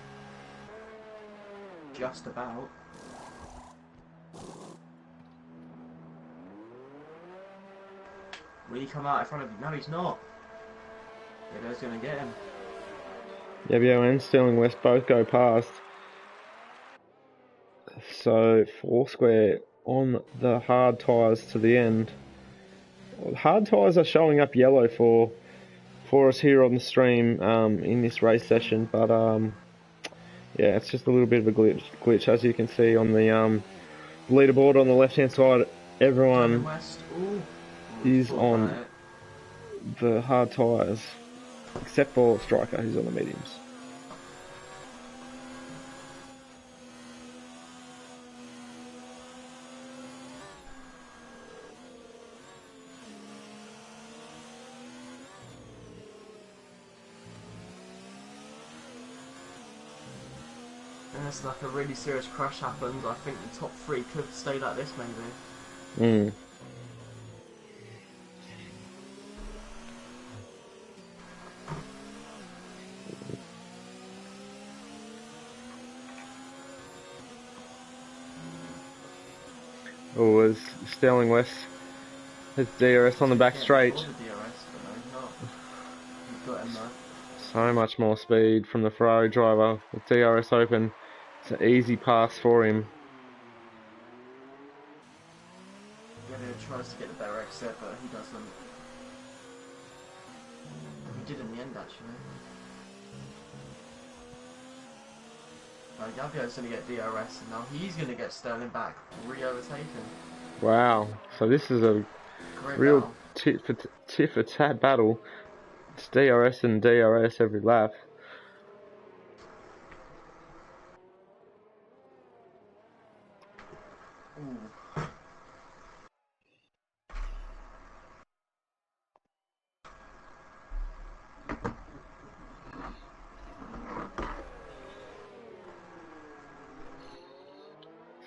Just about. Will he come out in front of you? No, he's not. Yabio's going to get him. Yabio and Sterling West both go past. So Foursquare on the hard tyres to the end. Hard tyres are showing up yellow for us here on the stream in this race session, but yeah, it's just a little bit of a glitch as you can see on the leaderboard on the left hand side. Everyone is on the hard tyres except for Striker, who's on the mediums. Unless like a really serious crash happens, I think the top three could stay like this maybe. Oh, as Sterling West has DRS on the back straight. DRS, but no, he's not. He's got him though. So much more speed from the Ferrari driver. With DRS open, it's an easy pass for him. Yabio tries to get the better exit, but he doesn't. He did in the end, actually. Yabio's going to get DRS, and now he's going to get Sterling back, re-overtaken. Wow. So this is a Great real battle. tit for tat battle. It's DRS and DRS every lap. Ooh.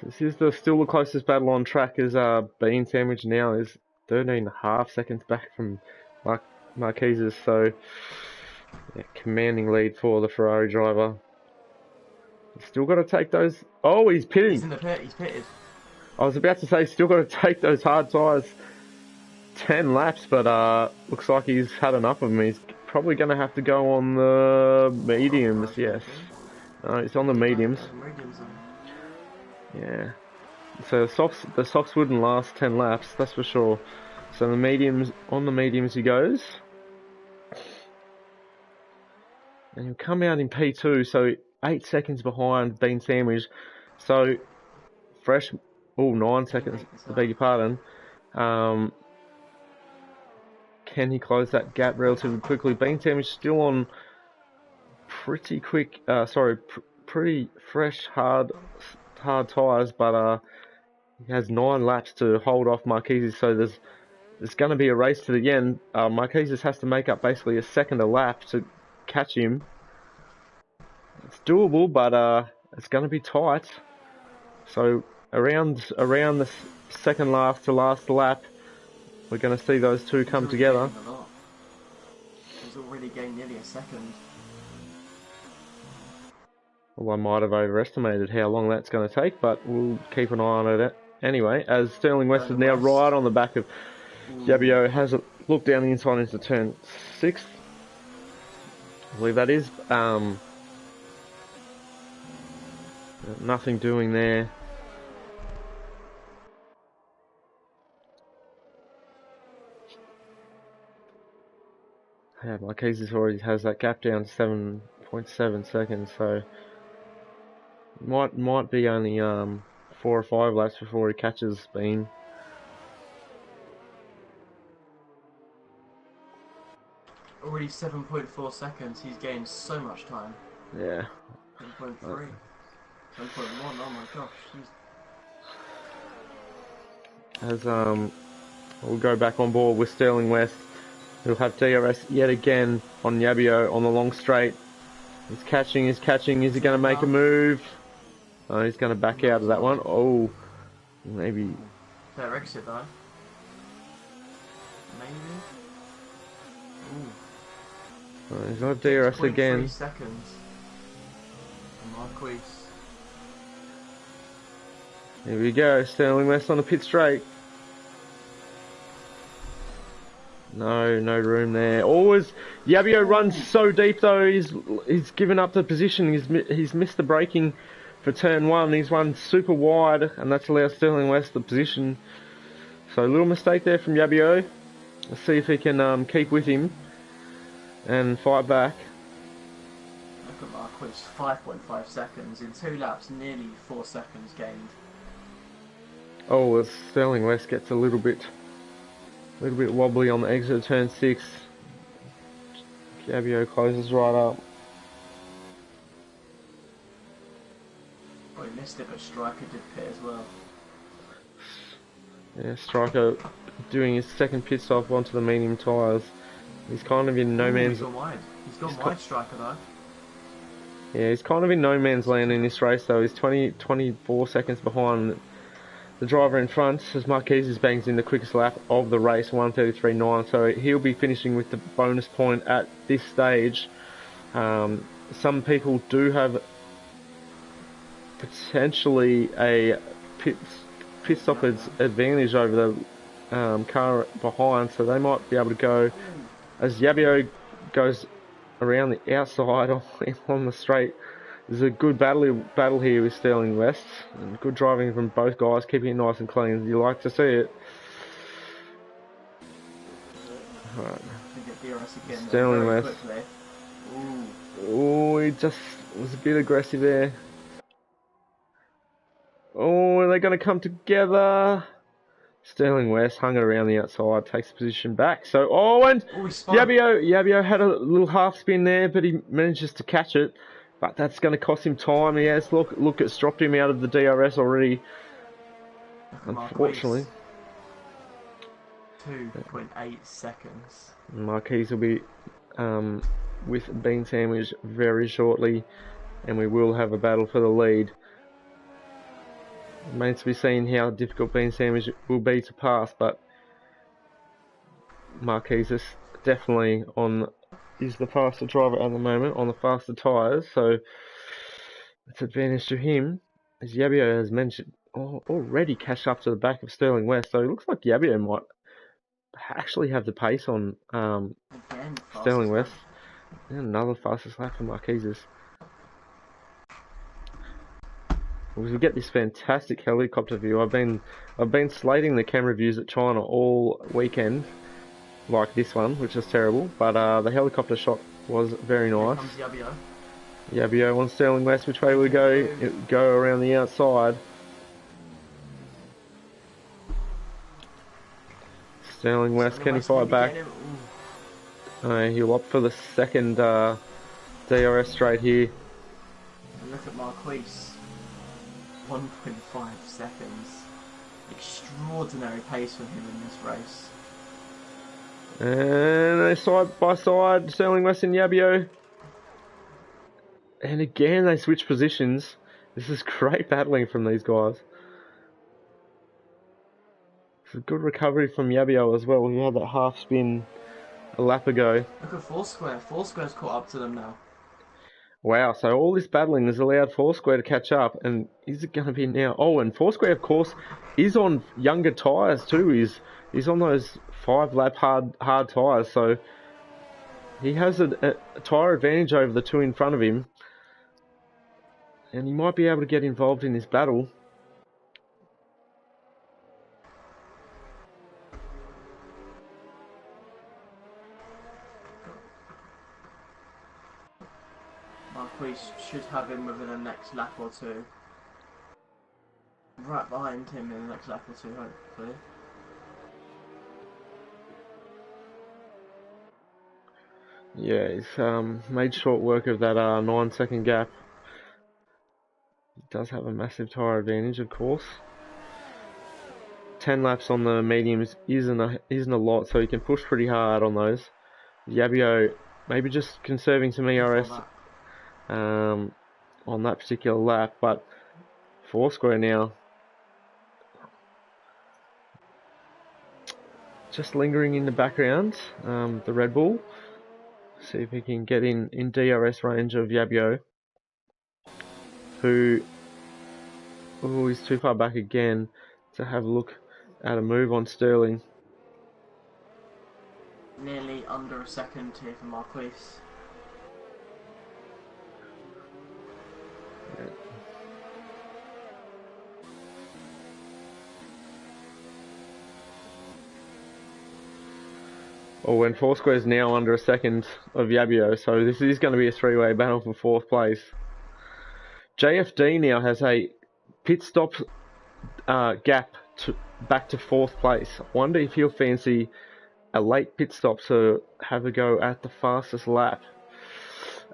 This is still the closest battle on track as Bean Sandwich now is 13.5 seconds back from Marquise's, so yeah, commanding lead for the Ferrari driver. He's still got to take those. Oh, he's pitting. He's in the pit. He's pitted. I was about to say, still got to take those hard tyres. 10 laps, but looks like he's had enough of them. He's probably going to have to go on the mediums. Yes, it's on the mediums. Yeah. So the softs wouldn't last 10 laps, that's for sure. So the mediums, on the mediums he goes. And he'll come out in P2, so 8 seconds behind Bean Sandwich. So fresh, 9 seconds, I beg your pardon. Can he close that gap relatively quickly? Bean Sandwich still on pretty quick, pretty fresh, hard tyres, but he has 9 laps to hold off Marquise, so there's going to be a race to the end. Marquise has to make up basically a second a lap to catch him. It's doable, but it's going to be tight. So around the second lap to last lap, we're going to see those two come together. He's already gained nearly a second. Well, I might have overestimated how long that's going to take, but we'll keep an eye on it anyway. As Sterling West is now right on the back of Yabio, has a look down the inside into turn 6. I believe that is. Nothing doing there. Yeah, Marquise already has that gap down to 7.7 seconds, so might be only 4 or 5 laps before he catches Bean. Already 7.4 seconds. He's gained so much time. Yeah. 7.3. 7.1. Oh my gosh. As we'll go back on board with Sterling West. He'll have DRS yet again on Yabio on the long straight. He's catching. Is he going to make a move? Oh, he's going to back out of that one. Oh, maybe. Better exit though. Maybe. Ooh. He's got DRS again. 3 seconds. Marquise. Here we go. Sterling West on the pit straight. No room there. Always, Yabio runs so deep though. He's given up the position. He's missed the braking for turn 1. He's run super wide, and that's allowed Sterling West the position. So a little mistake there from Yabio. Let's see if he can keep with him and fight back. Look at Marquis, 5.5 seconds in 2 laps, nearly 4 seconds gained. Oh, as Sterling West gets a little bit wobbly on the exit of turn 6. Yabio closes right up. Oh, he missed it, but Striker did pit as well. Yeah, Striker doing his second pit stop onto the medium tyres. He's kind of in no man's... He's gone wide. He's gone wide, Striker though. Yeah, he's kind of in no man's land in this race though. He's 24 seconds behind the driver in front as Marquise bangs in the quickest lap of the race, 1:33.9. So he'll be finishing with the bonus point at this stage. Some people do have potentially a pit stop advantage over the car behind, so they might be able to go as Yabio goes around the outside on the straight. There's a good battle here with Sterling West, and good driving from both guys, keeping it nice and clean. You like to see it. Right. Again, Sterling West. Oh, he just was a bit aggressive there. Oh, are they going to come together? Sterling West hung it around the outside, takes the position back. So, and Yabio had a little half spin there, but he manages to catch it. But that's going to cost him time. He has look, it's dropped him out of the DRS already. Unfortunately. 2.8 seconds. Marquise will be with Bean Sandwich very shortly, and we will have a battle for the lead. Remains to be seen how difficult Bean Sandwich will be to pass, but Marquise is definitely is the faster driver at the moment on the faster tyres, so it's advantage to him. As Yabio has mentioned, already catched up to the back of Sterling West, so it looks like Yabio might actually have the pace on Sterling West. And another fastest lap for Marquise. We get this fantastic helicopter view. I've been slating the camera views at China all weekend, like this one, which is terrible. But the helicopter shot was very nice. Here comes Yabio. Yabio on Sterling West. Which way we go? Go around the outside. Sterling West, can he fight back? He'll opt for the second DRS straight here. And look at Marquise. 1.5 seconds. Extraordinary pace for him in this race. And they side by side, Sterling West and Yabio. And again they switch positions. This is great battling from these guys. It's a good recovery from Yabio as well. He had that half spin a lap ago. Look at Foursquare. Foursquare's caught up to them now. Wow, so all this battling has allowed Foursquare to catch up, and is it going to be now? Oh, and Foursquare, of course, is on younger tyres too. He's on those 5-lap hard tyres, so he has a tyre advantage over the two in front of him, and he might be able to get involved in this battle. Marquise should have him within the next lap or two. Right behind him in the next lap or two, hopefully. Yeah, he's made short work of that 9-second gap. He does have a massive tyre advantage, of course. 10 laps on the mediums isn't a lot, so he can push pretty hard on those. Yabio maybe just conserving some ERS on that particular lap, but Foursquare now just lingering in the background, the Red Bull. See if he can get in DRS range of Yabio, who is too far back again to have a look at a move on Sterling. Nearly under a second here for Marquise. Yeah. Oh, and Foursquare is now under a second of Yabio, so this is going to be a three-way battle for 4th place. JFD now has a pit stop gap back to 4th place. I wonder if he'll fancy a late pit stop to have a go at the fastest lap.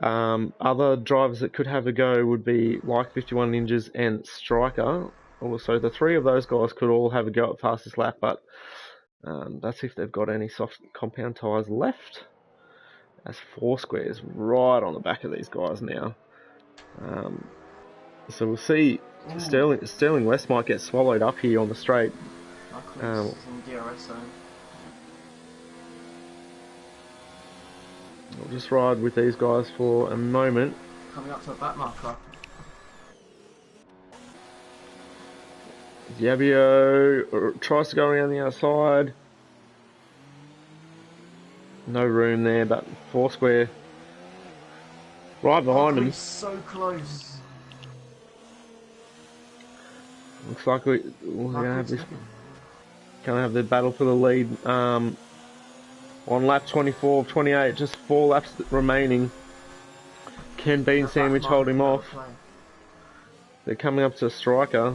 Other drivers that could have a go would be like 51 Ninjas and Striker. Also, the three of those guys could all have a go at fastest lap, but that's if they've got any soft compound tyres left. As Foursquare is right on the back of these guys now. So we'll see. Sterling West might get swallowed up here on the straight. Marquise is in DRS zone. I'll just ride with these guys for a moment. Coming up to a back marker. Yabio tries to go around the outside. No room there, but Foursquare right behind him. He's so close. Looks like we're gonna have the battle for the lead. On lap 24 of 28, just 4 laps remaining. Can Bean Sandwich hold him off? They're coming up to a striker.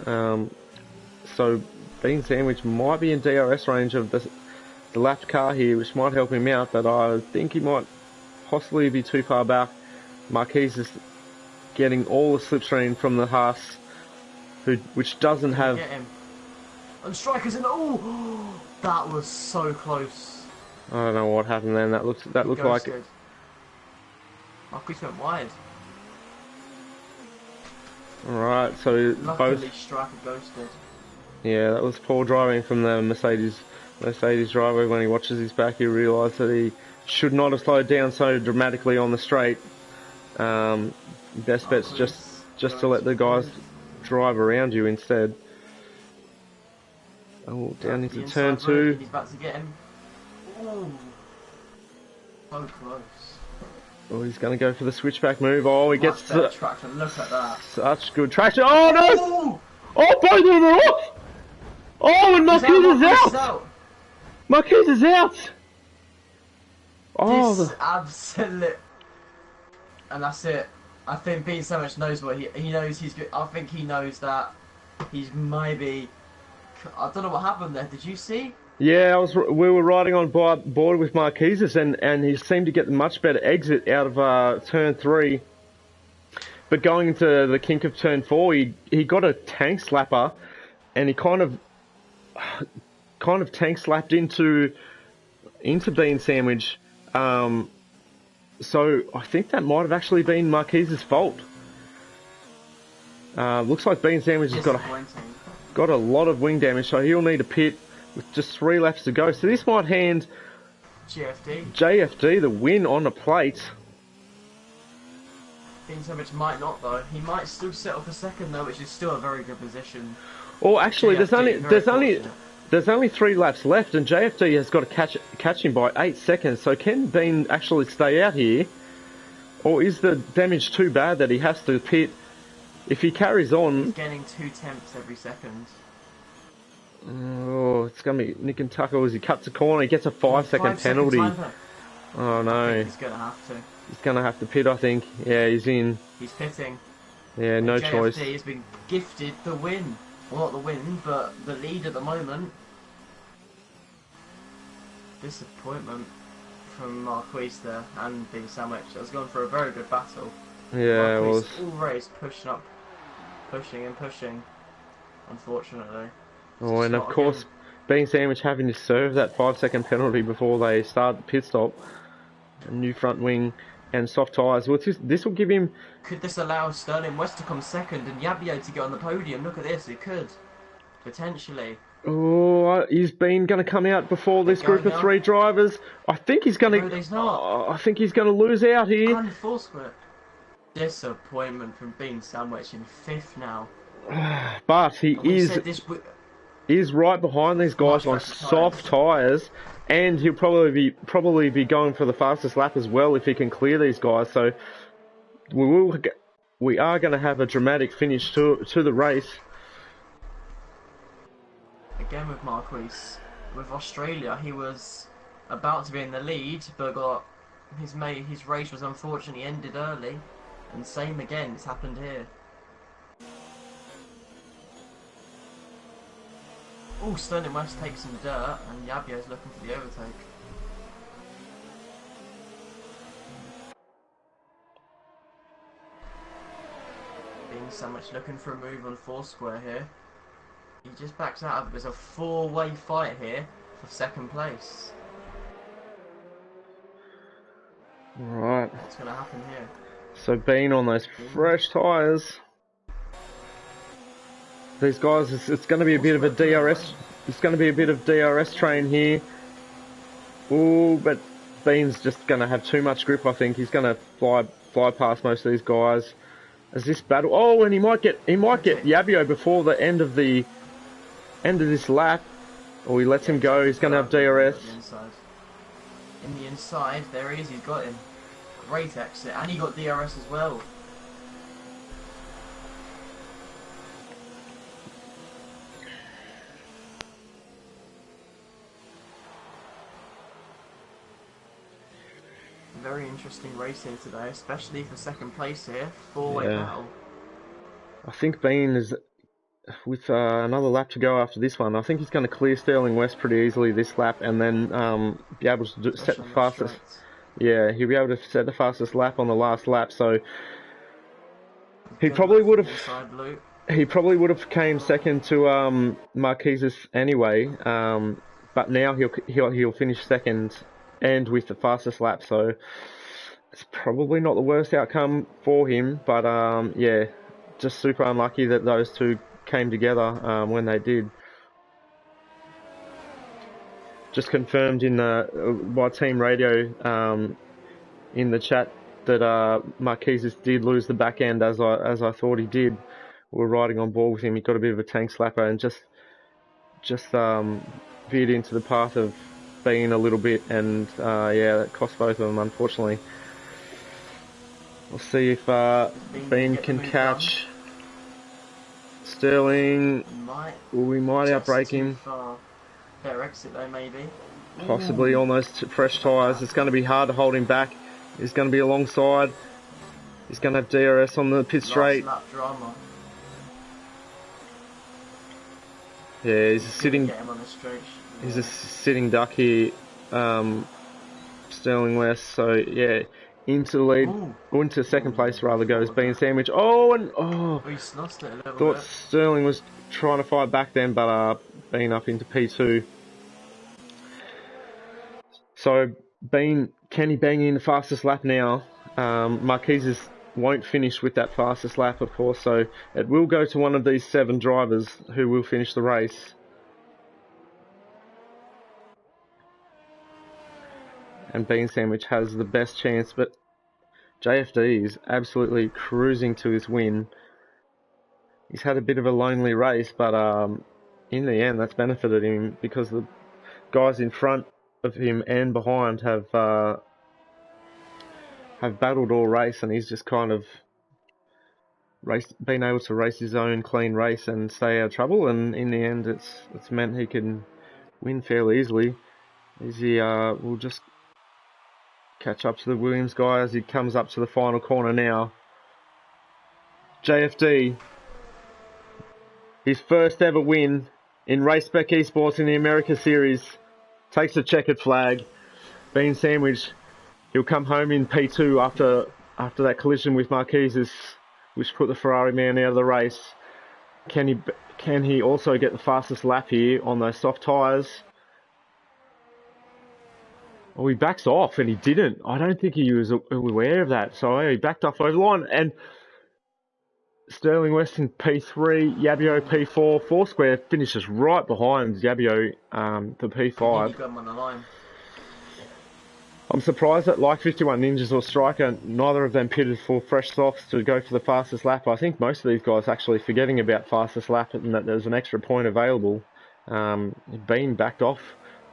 So Bean Sandwich might be in DRS range of the lapped car here, which might help him out, but I think he might possibly be too far back. Marquis is getting all the slipstream from the Haas, which doesn't have... Get him. And strikers in... Oh! That was so close. I don't know what happened then. That looked like... Marquis went wide. Alright, so luckily Striker ghosted. Yeah, that was poor driving from the Mercedes driver. When he watches his back, he realised that he should not have slowed down so dramatically on the straight. Best bet's just to let the guys drive around you instead. Oh, down into turn 2. He's about to get him. Ooh. So close. Oh, he's going to go for the switchback move. Oh, he gets traction. Look at that. Such good traction. Oh, no! Ooh. Oh, both of them are off! Oh, and Marquis is out! Marquis is out! Oh, this absolute... And that's it. I think Bean Sandwich knows what he knows. He's good. I think he knows that he's maybe... I don't know what happened there. Did you see? Yeah, we were riding on board with Marquis, and he seemed to get a much better exit out of turn 3. But going into the kink of turn 4, he got a tank slapper, and he kind of tank slapped into Bean Sandwich. So I think that might have actually been Marquis's fault. Looks like Bean Sandwich has got a lot of wing damage, so he'll need a pit with just 3 laps to go. So this might hand JFD the win on the plate. Bean Sandwich might not though. He might still settle for second though, which is still a very good position. Or actually, there's only 3 laps left, and JFD has got to catch him by 8 seconds. So can Bean actually stay out here, or is the damage too bad that he has to pit? If he carries on, he's getting 2 tenths every second. Oh, it's gonna be Nick and Tucker as he cuts a corner. He gets a 5-second penalty. Oh no! He's gonna have to. He's gonna have to pit, I think. Yeah, he's in. He's pitting. Yeah, no choice. JFD has been gifted the win. Well, not the win, but the lead at the moment. Disappointment from Marquis there and Bean Sandwich. It was going for a very good battle. Yeah, Marquis it was. All race pushing up, pushing and pushing. Unfortunately. Oh, and of course, Bean Sandwich having to serve that 5-second penalty before they start the pit stop. A new front wing and soft tyres. Well, this will give him... Could this allow Sterling West to come second and Yabio to get on the podium? Look at this, it could. Potentially. Oh, he's going to come out before this group of 3 drivers. I think he's going to... No, he's not. I think he's going to lose out here. And Foursquare. Disappointment from Bean Sandwich in 5th now. But he is right behind these guys on soft tyres, and he'll probably be going for the fastest lap as well if he can clear these guys. So we are going to have a dramatic finish to the race. Again with Marquis, with Australia, he was about to be in the lead, but got his race was unfortunately ended early, and same again. It's happened here. Oh, Sterling West takes some dirt, and Yabio's looking for the overtake. Bean Sandwich looking for a move on Foursquare here. He just backs out of it. There's a 4-way fight here for second place. Right. What's going to happen here? So Bean on those fresh tyres. These guys, it's going to be a bit of a DRS. It's going to be a bit of DRS train here. Oh, but Bean's just going to have too much grip. I think he's going to fly past most of these guys. As this battle, oh, and he might get Yabio before the end of this lap. Or he lets him go. He's going to have DRS. In the inside, there he is. He's got him. great exit, and he got DRS as well. Very interesting racing today, especially for second place here. Four-way battle. I think Bean is, with another lap to go after this one, I think he's going to clear Sterling West pretty easily this lap, and then be able to set the fastest. Yeah, he'll be able to set the fastest lap on the last lap. So he probably would have. He probably would have came second to Marquez's anyway, but now he'll finish second and with the fastest lap. So it's probably not the worst outcome for him, but yeah, just super unlucky that those two came together when they did. Just confirmed in by team radio in the chat that Marquez did lose the back end as I thought he did. We were riding on board with him. He got a bit of a tank slapper and just veered into the path of Bean a little bit, and yeah, that cost both of them, unfortunately. We'll see if Bean can catch Sterling. We might outbrake him. Better exit though, maybe. Possibly. Almost fresh tyres. It's going to be hard to hold him back. He's going to be alongside. He's going to have DRS on the pit straight. Last lap drama. Yeah, he's a sitting. He's a sitting duck here, Sterling West. So yeah, into the lead, or into second place rather, goes Bean Sandwich. Oh, and He's lost it a little thought bit. Sterling was trying to fight back then, but Bean up into P2. So Bean, can he bang in the fastest lap now? Marquez won't finish with that fastest lap, of course, so it will go to one of these 7 drivers who will finish the race. And Bean Sandwich has the best chance, but JFD is absolutely cruising to his win. He's had a bit of a lonely race, but in the end that's benefited him because the guys in front of him and behind have battled all race, and he's just kind of been able to race his own clean race and stay out of trouble, and in the end it's meant he can win fairly easily. He will just catch up to the Williams guy as he comes up to the final corner now. JFD, his first ever win in Race Spec Esports in the America Series, takes a checkered flag. Bean Sandwich, he'll come home in P2 after that collision with Marquez, which put the Ferrari man out of the race. Can he also get the fastest lap here on those soft tyres? Well, he backs off, and he didn't. I don't think he was aware of that. So he backed off over the line, and Sterling West in P3, Yabio P4, Foursquare finishes right behind Yabio for P5. You got him on the line. I'm surprised that like 51 Ninjas or Striker, neither of them pitted for fresh softs to go for the fastest lap. I think most of these guys actually forgetting about fastest lap and that there's an extra point available. Bean backed off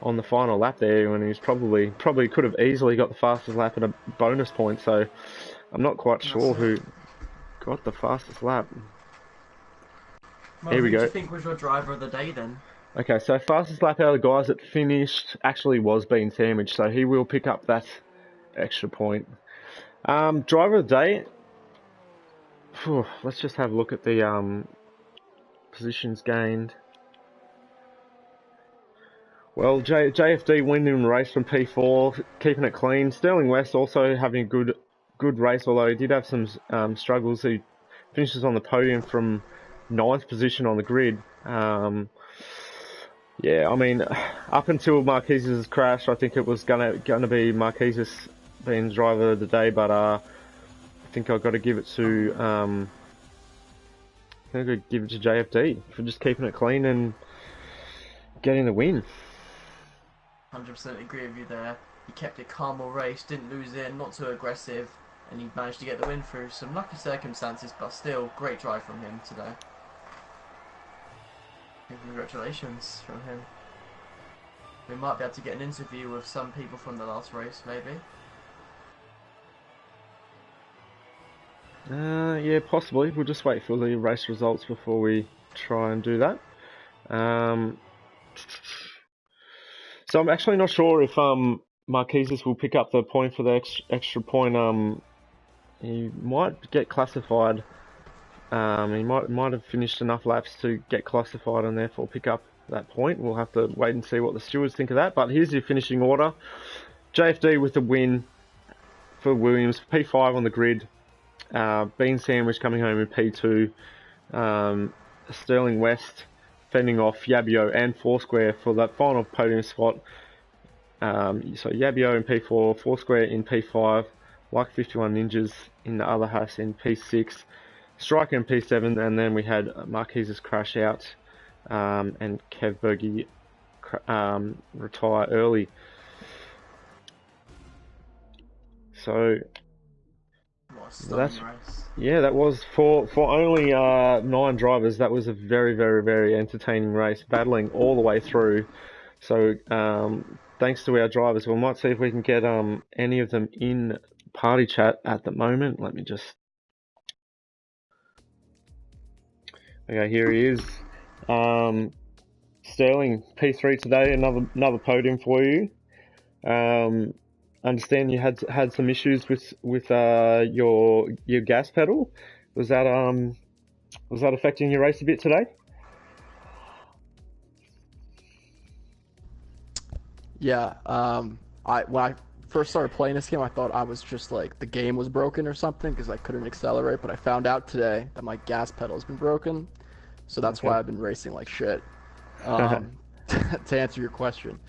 on the final lap there when he's probably could have easily got the fastest lap and a bonus point. So I'm not quite sure who got the fastest lap. Well, Here we go. Who do you think was your driver of the day then? Okay, so fastest lap out of the guys that finished actually was Bean Sandwich, so he will pick up that extra point. Driver of the day. Let's just have a look at the positions gained. Well, JFD winning the race from P4, keeping it clean. Sterling West also having a good race, although he did have some struggles. He finishes on the podium from 9th position on the grid. Yeah, I mean, up until Marquez's crash, I think it was gonna be Marquez's being driver of the day, but I think I've got to give it to JFD for just keeping it clean and getting the win. 100% agree with you there. He kept it calm all race, didn't lose it, not too aggressive, and he managed to get the win through some lucky circumstances, but still, great drive from him today. Congratulations from him. We might be able to get an interview with some people from the last race, maybe. Yeah, possibly. We'll just wait for the race results before we try and do that. Um, so I'm actually not sure if Marquezes will pick up the point for the extra point. He might get classified. He might have finished enough laps to get classified and therefore pick up that point. We'll have to wait and see what the stewards think of that. But here's your finishing order: JFD with the win for Williams, P5 on the grid. Bean Sandwich coming home in P2. Sterling West fending off Yabio and Foursquare for that final podium spot. So Yabio in P4, Foursquare in P5, like 51 Ninjas in the other house in P6, Striker in P7, and then we had Marquez's crash out and Kev Berge retire early. So that's race. yeah, that was for only 9 drivers. That was a very, very, very entertaining race, battling all the way through. So thanks to our drivers, we might see if we can get any of them in party chat at the moment. Let me just. Okay, here he is. Sterling P3 today, another podium for you. Understand you had some issues with your gas pedal. Was that affecting your race a bit today? Yeah. When I first started playing this game, I thought I was just like the game was broken or something because I couldn't accelerate. But I found out today that my gas pedal has been broken, so that's Okay. why I've been racing like shit. Um, to answer your question.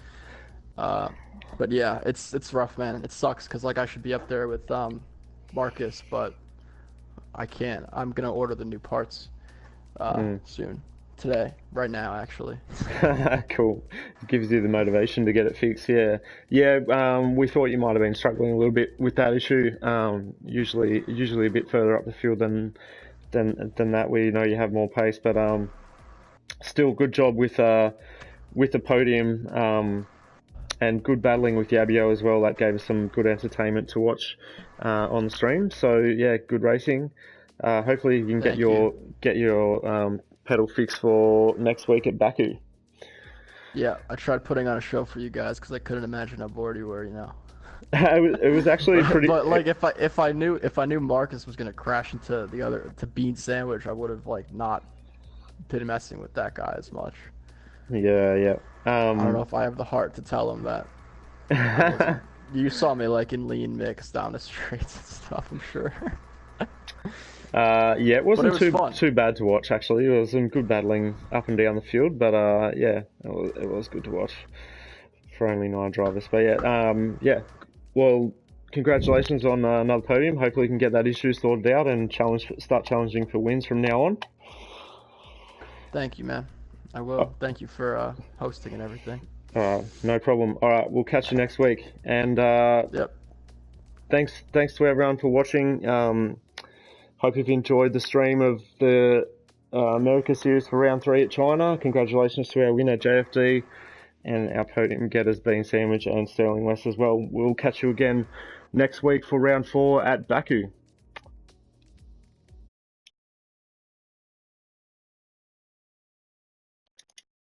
Uh, but yeah, it's rough, man. It sucks because like I should be up there with Marcus, but I can't. I'm gonna order the new parts Mm. soon, today, right now, actually. Cool. Gives you the motivation to get it fixed. Yeah, yeah. We thought you might have been struggling a little bit with that issue. Usually a bit further up the field than that, where you know you have more pace. But still, good job with the podium. And good battling with Yabio as well. That gave us some good entertainment to watch on the stream. So yeah, good racing. Hopefully you can Thank you. get your pedal fixed for next week at Baku. Yeah, I tried putting on a show for you guys because I couldn't imagine how bored you were, you know. It was actually pretty. But like if I knew Marcus was gonna crash into the other to Bean Sandwich, I would have like not been messing with that guy as much. Yeah, yeah. I don't know if I have the heart to tell him that I wasn't. You saw me like in lean mix down the streets and stuff, I'm sure. Yeah, it But it wasn't was fun. too bad to watch actually. It was some good battling up and down the field, but yeah, it was good to watch for only 9 drivers. But yeah, yeah. Well, congratulations on another podium. Hopefully, we can get that issue sorted out and start challenging for wins from now on. Thank you, man. I Uh, will. Thank you for hosting and everything. no problem. All right, we'll catch you next week. And Yep. thanks to everyone for watching. Hope you've enjoyed the stream of the America series for round 3 at China. Congratulations to our winner JFD and our podium getters Bean Sandwich and Sterling West as well. We'll catch you again next week for round 4 at Baku.